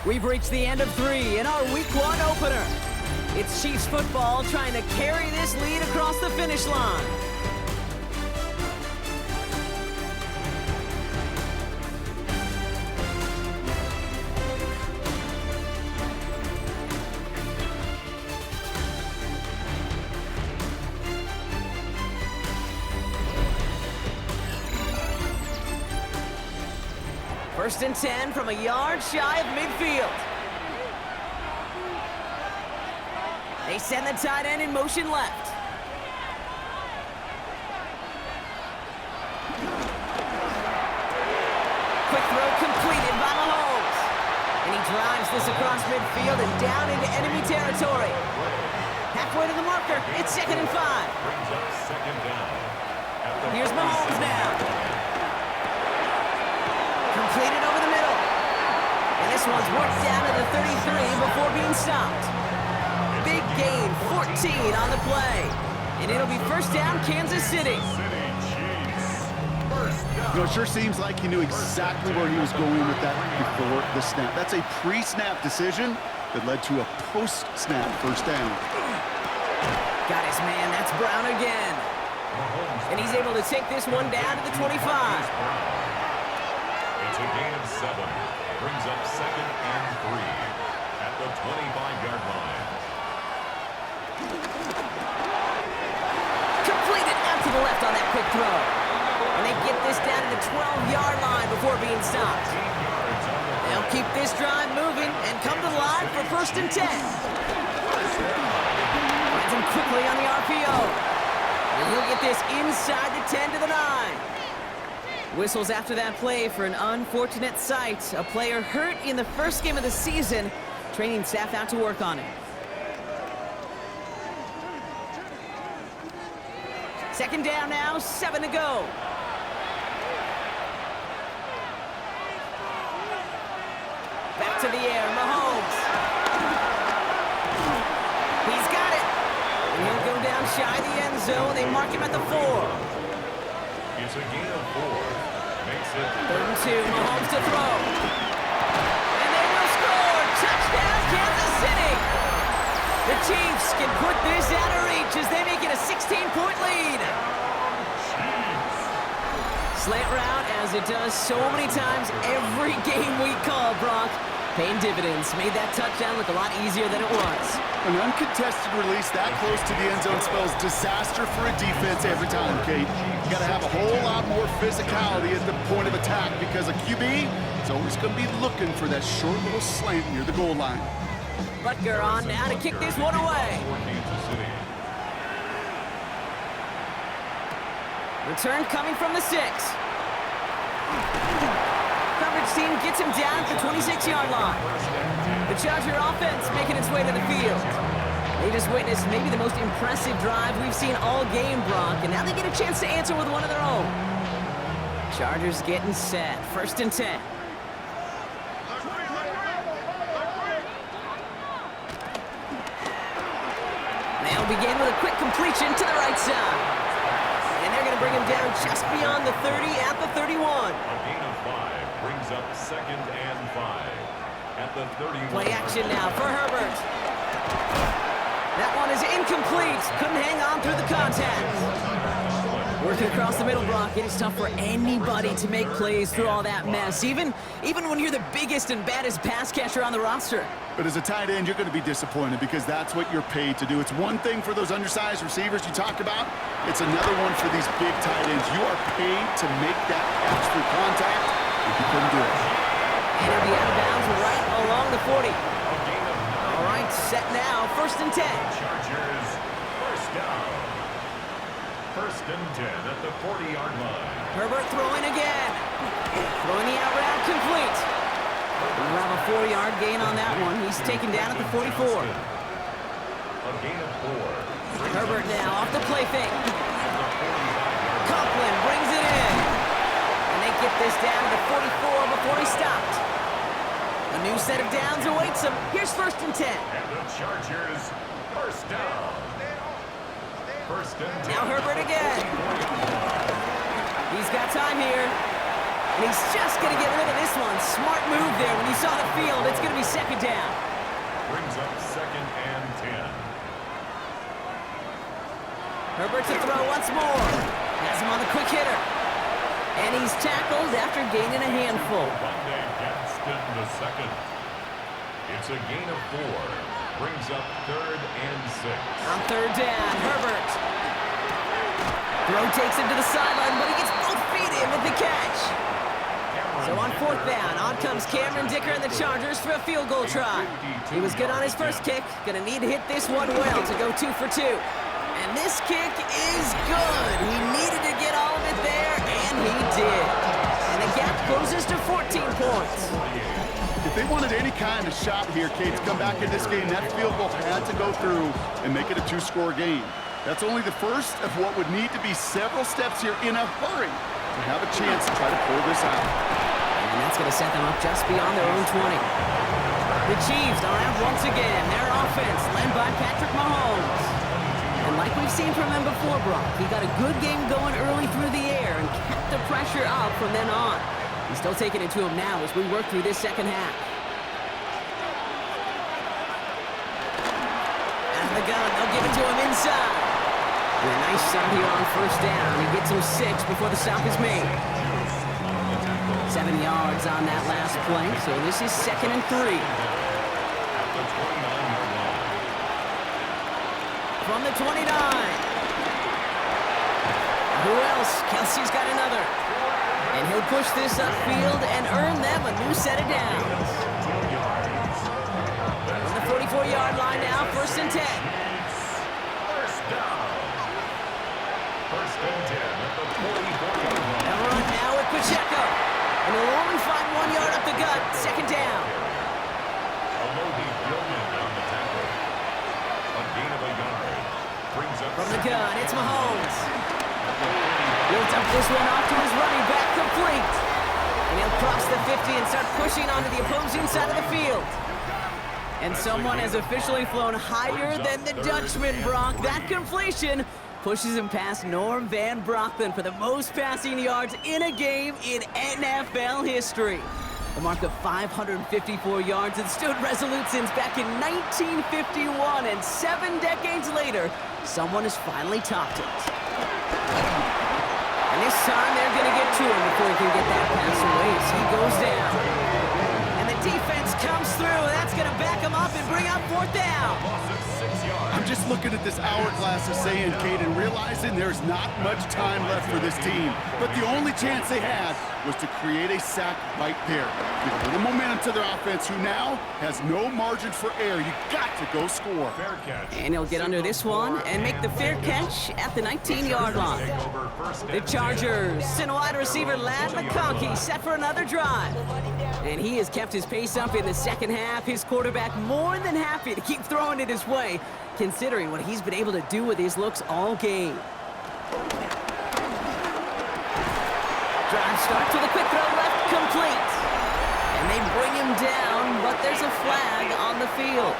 We've reached the end of 3 in our Week 1 opener. It's Chiefs football trying to carry this lead across the finish line. First and 10 from a yard shy of midfield. They send the tight end in motion left. Quick throw completed by Mahomes. And he drives this across midfield and down into enemy territory. Halfway to the marker, it's 2nd and 5. Brings up 2nd down. Here's Mahomes now. Completed over the middle. And this one's worked down to the 33 before being stopped. Big gain, 14 on the play. And it'll be 1st down, Kansas City. City Chiefs. 1st down. You know, it sure seems like he knew exactly where he was going with that before the snap. That's a pre-snap decision that led to a post-snap first down. Got his man. That's Brown again. And he's able to take this one down to the 25. It's a gain of 7. Brings up 2nd and 3 at the 25-yard line. Completed out to the left on that quick throw. And they get this down to the 12-yard line before being stopped. They'll keep this drive moving and come to the line for 1st and 10. Finds him quickly on the RPO. And he'll get this inside the 10 to the 9. Whistles after that play for an unfortunate sight. A player hurt in the first game of the season. Training staff out to work on it. Second down now, 7 to go. Back to the air, Mahomes. He's got it. And he'll go down shy of the end zone. They mark him at the 4. It's a gain of 4. Makes it 3rd and 2, Mahomes to throw. And they will score. Touchdown, Kansas City. The Chiefs can put this out of reach as they make it a 16-point lead. Slant route, as it does so many times every game we call, Brock. Paying dividends. Made that touchdown look a lot easier than it was. An uncontested release that close to the end zone spells disaster for a defense every time, Kate. You got to have a whole lot more physicality at the point of attack because a QB is always going to be looking for that short little slant near the goal line. Butker on now to kick this one away. Kansas City. Return coming from the 6. Coverage team gets him down at the 26-yard line. The Charger offense making its way to the field. They just witnessed maybe the most impressive drive we've seen all game, Brock, and now they get a chance to answer with one of their own. Chargers getting set. 1st and 10. They'll begin with a quick completion to the right side. And they're going to bring him down just beyond the 30 at the 31. A gain of 5 brings up 2nd and 5 at the 31. Play action now for Herbert. That one is incomplete. Couldn't hang on through the contact. Working across the middle, Brock. It is tough for anybody to make plays through all that mess, even when you're the biggest and baddest pass catcher on the roster. But as a tight end, you're going to be disappointed because that's what you're paid to do. It's one thing for those undersized receivers you talk about. It's another one for these big tight ends. You are paid to make that catch through contact, and you couldn't do it. And he'll be out of bounds right along the 40. All right, set now. 1st and 10. Chargers, 1st down. 1st and 10 at the 40-yard line. Herbert throwing again. Throwing the out route complete. We'll have a 4-yard gain on that one. He's taken down at the 44. A gain of 4. Herbert now off the play fake. Coughlin brings it in. And they get this down to the 44 before he stopped. A new set of downs awaits him. Here's 1st and 10. And the Chargers, 1st down. 1st and 10. Now Herbert again. He's got time here. And he's just going to get rid of this one. Smart move there. When you saw the field, it's going to be 2nd down. Brings up 2nd and 10. Herbert to throw once more. Has him on the quick hitter. And he's tackled after gaining a handful. Monday against in the 2nd. It's a gain of 4. Brings up 3rd and 6. On 3rd down, Herbert. Throw takes him to the sideline, but he gets both feet in with the catch. So on 4th down, on comes Cameron Dicker and the Chargers for a field goal try. He was good on his first kick. Gonna need to hit this one well to go 2 for 2. And this kick is good. He needed to get all of it there, and he did. And the gap closes to 14 points. If they wanted any kind of shot here, Kate, to come back in this game, that field goal had to go through and make it a 2-score game. That's only the first of what would need to be several steps here in a hurry to have a chance to try to pull this out. And that's going to set them up just beyond their own 20. The Chiefs are out once again. Their offense led by Patrick Mahomes. And like we've seen from him before, Brock, he got a good game going early through the air and kept the pressure up from then on. He's still taking it to him now as we work through this second half. Out of the gun, they'll give it to him inside. And a nice start here on first down. He gets him 6 before the stop is made. 7 yards on that last play, so this is 2nd and 3. From the 29. Who else? Kelsey's got another. And he'll push this upfield and earn them a new set of downs. From the 44-yard line now, 1st and 10. First down. 1st and 10 at the 44-yard line. They'll run now with Pacheco. And he'll only find 1 yard up the gut, 2nd down. From the gun, it's Mahomes. He'll dump this one off to his running back, complete. And he'll cross the 50 and start pushing onto the opposing side of the field. And someone has officially flown higher than the Dutchman, Brock. That completion pushes him past Norm Van Brocklin for the most passing yards in a game in NFL history. The mark of 554 yards had stood resolute since back in 1951, and 7 decades later, someone has finally topped it. And this time, they're going to get to him before he can get that pass away as he goes down. And the defense comes through. That's going to back him up and bring up 4th down. I'm just looking at this hourglass of saying, Kate, and realizing there's not much time left for this team. But the only chance they had was to create a sack right there. Give a little momentum to their offense, who now has no margin for error. You got to go score. Fair catch. And he'll get under this one and make the fair catch at the 19-yard line. The Chargers send wide receiver Ladd McConkey set for another drive. And he has kept his pace up in the second half. His quarterback more than happy to keep throwing it his way, considering what he's been able to do with his looks all game. Drive starts with a quick throw left, complete. And they bring him down, but there's a flag on the field.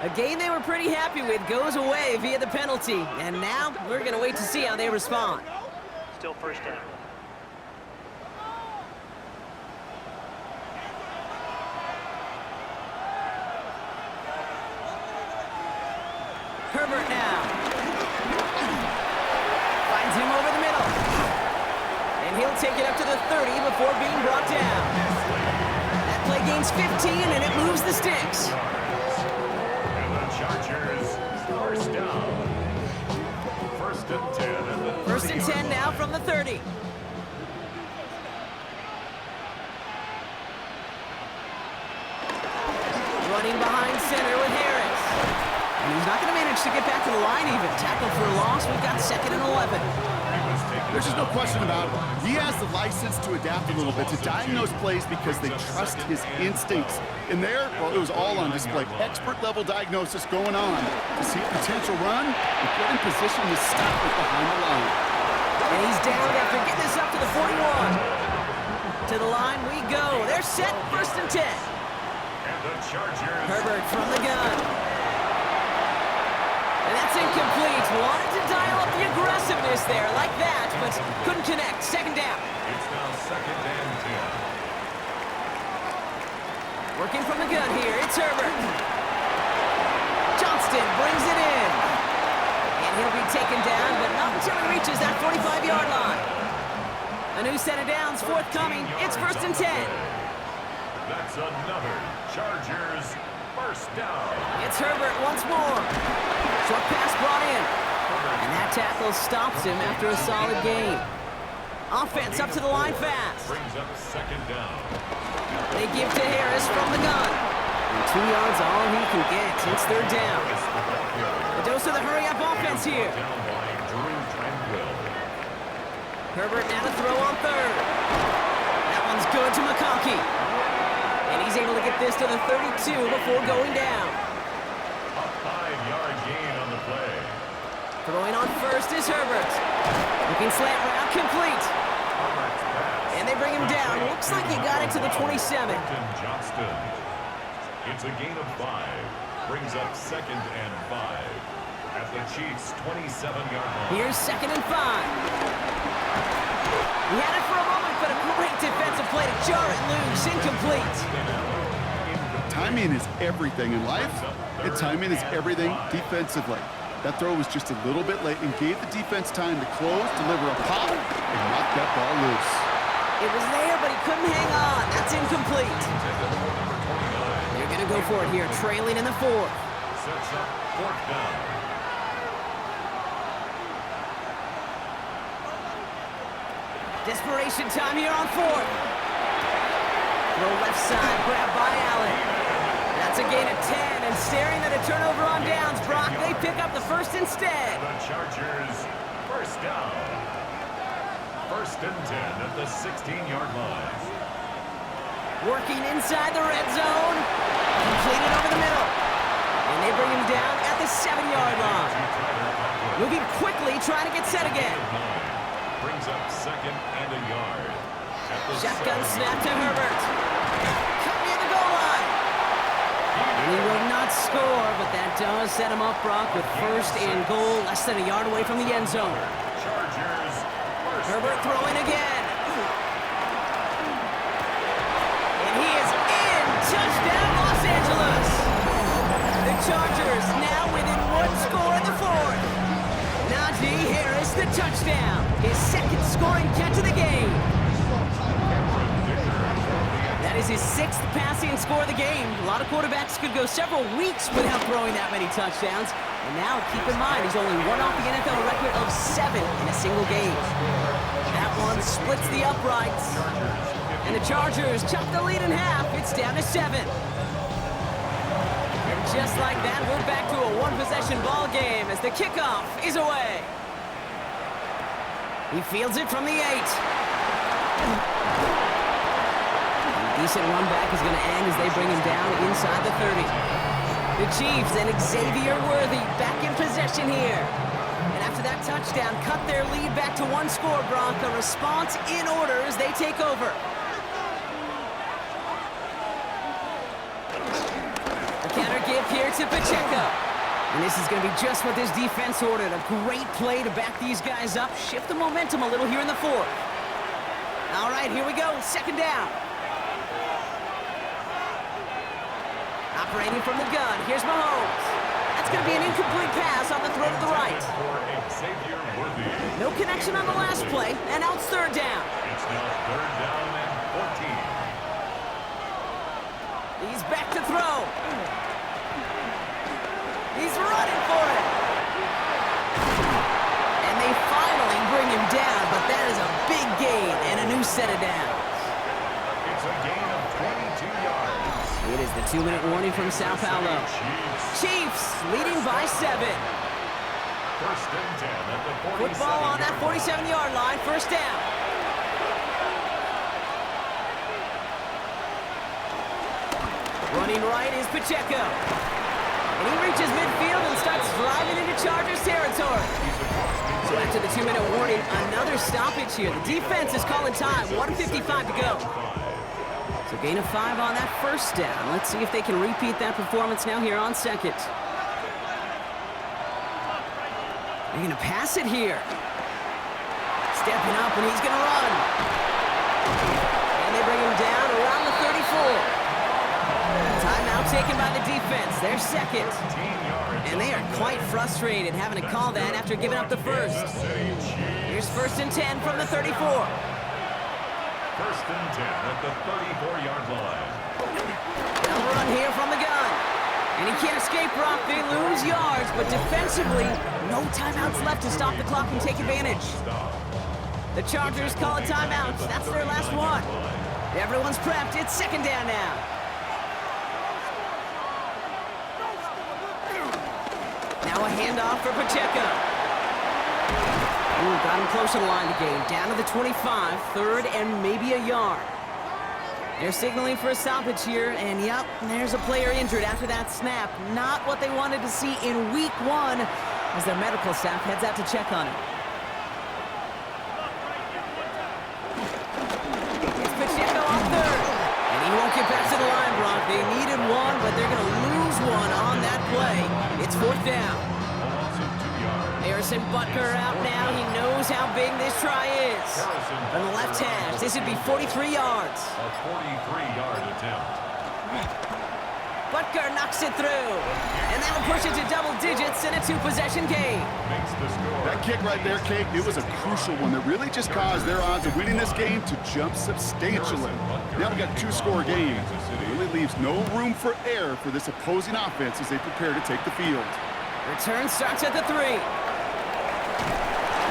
A game they were pretty happy with goes away via the penalty. And now we're going to wait to see how they respond. Still 1st down. Herbert now. Finds him over the middle. And he'll take it up to the 30 before being brought down. That play gains 15, and it moves the sticks. And the Chargers, 1st down. 1st and 10 at the 1st and 10 now from the 30. Running behind center with Harris. And he's not going to manage to get back to the line even. Tackle for a loss. We've got 2nd and 11. There's just no question about it. He has the license to adapt a little bit, to diagnose plays because they trust his instincts. And there, well, it was all on display. Expert-level diagnosis going on to see a potential run and get in position to stop it behind the line. And he's down after getting this up to the 41. To the line we go. They're set, 1st and 10. And the Chargers. Herbert from the gun. And that's incomplete. Wanted to dial up the aggressiveness there like that, but couldn't connect. 2nd down. It's now 2nd and 10. Working from the gun here, it's Herbert. Johnston brings it in. And he'll be taken down, but not until he reaches that 45-yard line. A new set of downs forthcoming. It's 1st and 10. That's another Chargers 1st down. It's Herbert once more. Short pass brought in. And that tackle stops him after a solid game. Offense up to the line fast. Brings up 2nd down. They give to Harris from the gun. And 2 yards all he can get. It's 3rd down. A dose of the hurry-up offense here. Down by Drew Tranquil. Herbert now to throw on 3rd. That one's good to McConkey. And he's able to get this to the 32 before going down. A 5-yard gain on the play. Throwing on 1st is Herbert. Looking slant route, complete. Herbert's pass. And they bring him down. Looks like he got it to the 27. Johnston. It's a gain of 5. brings up 2nd and 5 at the Chiefs' 27-yard line. Here's 2nd and 5. He had it for a moment, but a great defensive play to jar it loose. Incomplete. Timing is everything in life, and timing is everything defensively. That throw was just a little bit late and gave the defense time to close, deliver a pop, and knock that ball loose. It was there, but he couldn't hang on. That's incomplete. They're going to go for it here, trailing in the 4th. Sets up 4th down. Desperation time here on 4th. Throw left side, grab by Allen. That's a gain of 10, and staring at a turnover on downs, Brock, they pick up the first instead. The Chargers, 1st down. 1st and 10 at the 16-yard line. Working inside the red zone. Completed over the middle. And they bring him down at the 7-yard line. Moving quickly, trying to get set again. Brings up 2nd and a yard. Shotgun snap to Herbert. Cut near the goal line. And he will not score, but that does set him up, Brock, with 1st and goal, less than a yard away from the end zone. Chargers. Herbert throwing again. And he is in. Touchdown, Los Angeles. The Chargers now within 1 score in the 4th. Najee Harris, the touchdown. His 2nd scoring catch of the game. That is his 6th passing score of the game. A lot of quarterbacks could go several weeks without throwing that many touchdowns. And now, keep in mind, he's only one off the NFL record of 7 in a single game. That one splits the uprights. And the Chargers chop the lead in half. It's down to 7. And just like that, we're back to a one-possession ball game as the kickoff is away. He fields it from the 8. Decent run back is going to end as they bring him down inside the 30. The Chiefs and Xavier Worthy back in possession here. And after that touchdown, cut their lead back to 1 score, Brock. A response in order as they take over. The counter give here to Pacheco. And this is going to be just what this defense ordered. A great play to back these guys up. Shift the momentum a little here in the 4th. All right, here we go. 2nd down. Operating from the gun, here's Mahomes. That's going to be an incomplete pass on the throw to the right. No connection on the last play, and now it's 3rd down. It's now 3rd down and 14. He's back to throw. He's running for it. And they finally bring him down, but that is a big gain and a new set of downs. It's a gain of 22 yards. It is the 2-minute warning from Sao Paulo. Chiefs leading by 7. 1st and 10 at the 47. Football on that 47-yard line, 1st down. Running right is Pacheco. And he reaches midfield and starts driving into Chargers territory. So after the 2-minute warning, another stoppage here. The defense is calling time, 1:55 to go. So gain of 5 on that 1st down. Let's see if they can repeat that performance now here on 2nd. They're going to pass it here. Stepping up, and he's going to run. And they bring him down around the 34. Timeout taken by the defense. They're 2nd. And they are quite frustrated having to call that after giving up the 1st. Here's 1st and 10 from the 34. 1st and 10 at the 34-yard line. They'll run here from the gun. And he can't escape, Brock. They lose yards, but defensively, no timeouts left to stop the clock and take advantage. The Chargers call a timeout. That's their last one. Everyone's prepped. It's 2nd down now. Now a handoff for Pacheco. Ooh, got him close to the line to gain. Down to the 25, 3rd and maybe a yard. They're signaling for a stoppage here, and yep, there's a player injured after that snap. Not what they wanted to see in week 1 as their medical staff heads out to check on him. It's Pacheco on 3rd, and he won't get back to the line, Brock. They needed 1, but they're going to lose 1 on that play. It's 4th down. Loss of 2 yards. Harrison Butker out now. He knows how big this try is. On the left hash, this would be 43 yards. A 43-yard attempt. Butker knocks it through. And that'll push it to double digits in a 2-possession game. Makes the score. That kick right there, Kate, it was a crucial one that really just caused their odds of winning this game to jump substantially. Now we got a 2-score game. It really leaves no room for error for this opposing offense as they prepare to take the field. Return starts at the 3.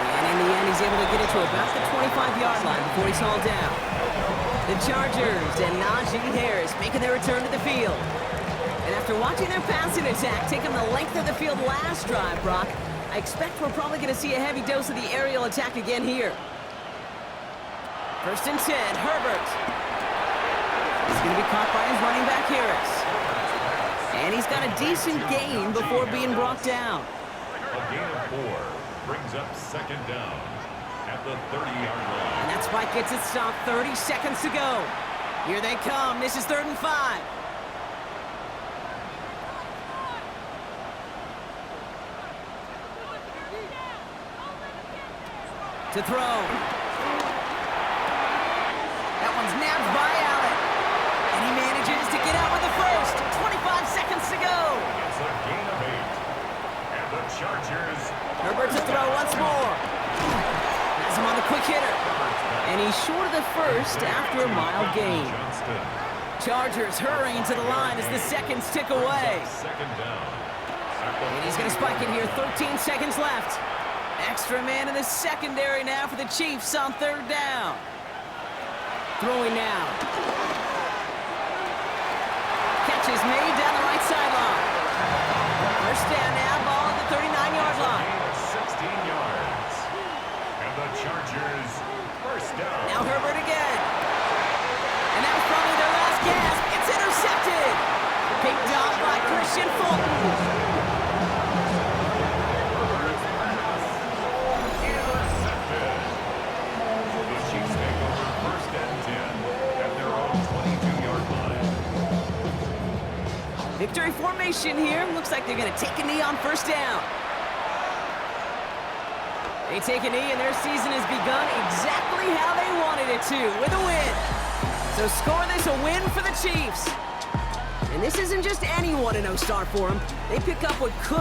And in the end, he's able to get it to about the 25-yard line before he's hauled down. The Chargers and Najee Harris making their return to the field. And after watching their passing attack take them the length of the field last drive, Brock, I expect we're probably going to see a heavy dose of the aerial attack again here. 1st and 10, Herbert. He's going to be caught by his running back, Harris. And he's got a decent gain before being brought down. A gain of 4 brings up 2nd down at the 30-yard line. And that spike gets it stopped. 30 seconds to go. Here they come. This is 3rd and 5. To throw. That one's nabbed by Allen. And he manages to get out with the first. 25 seconds to go. It's a gain of 8. And the Chargers. Herbert to throw once more. Has him on the quick hitter. And he's short of the first after a mild gain. Chargers hurrying to the line as the seconds tick away. 2nd down. And he's going to spike it here. 13 seconds left. Extra man in the secondary now for the Chiefs on 3rd down. Throwing now. Catch is made down the right sideline. 1st down now, ball at the 39-yard line. Gain of 16 yards. And the Chargers 1st down. Now Herbert again. And that was probably their last gasp. It's intercepted. Picked off by Christian Fulton. Victory formation here. Looks like they're going to take a knee on 1st down. They take a knee, and their season has begun exactly how they wanted it to, with a win. So score this a win for the Chiefs. And this isn't just any 1-0 start for them. They pick up what could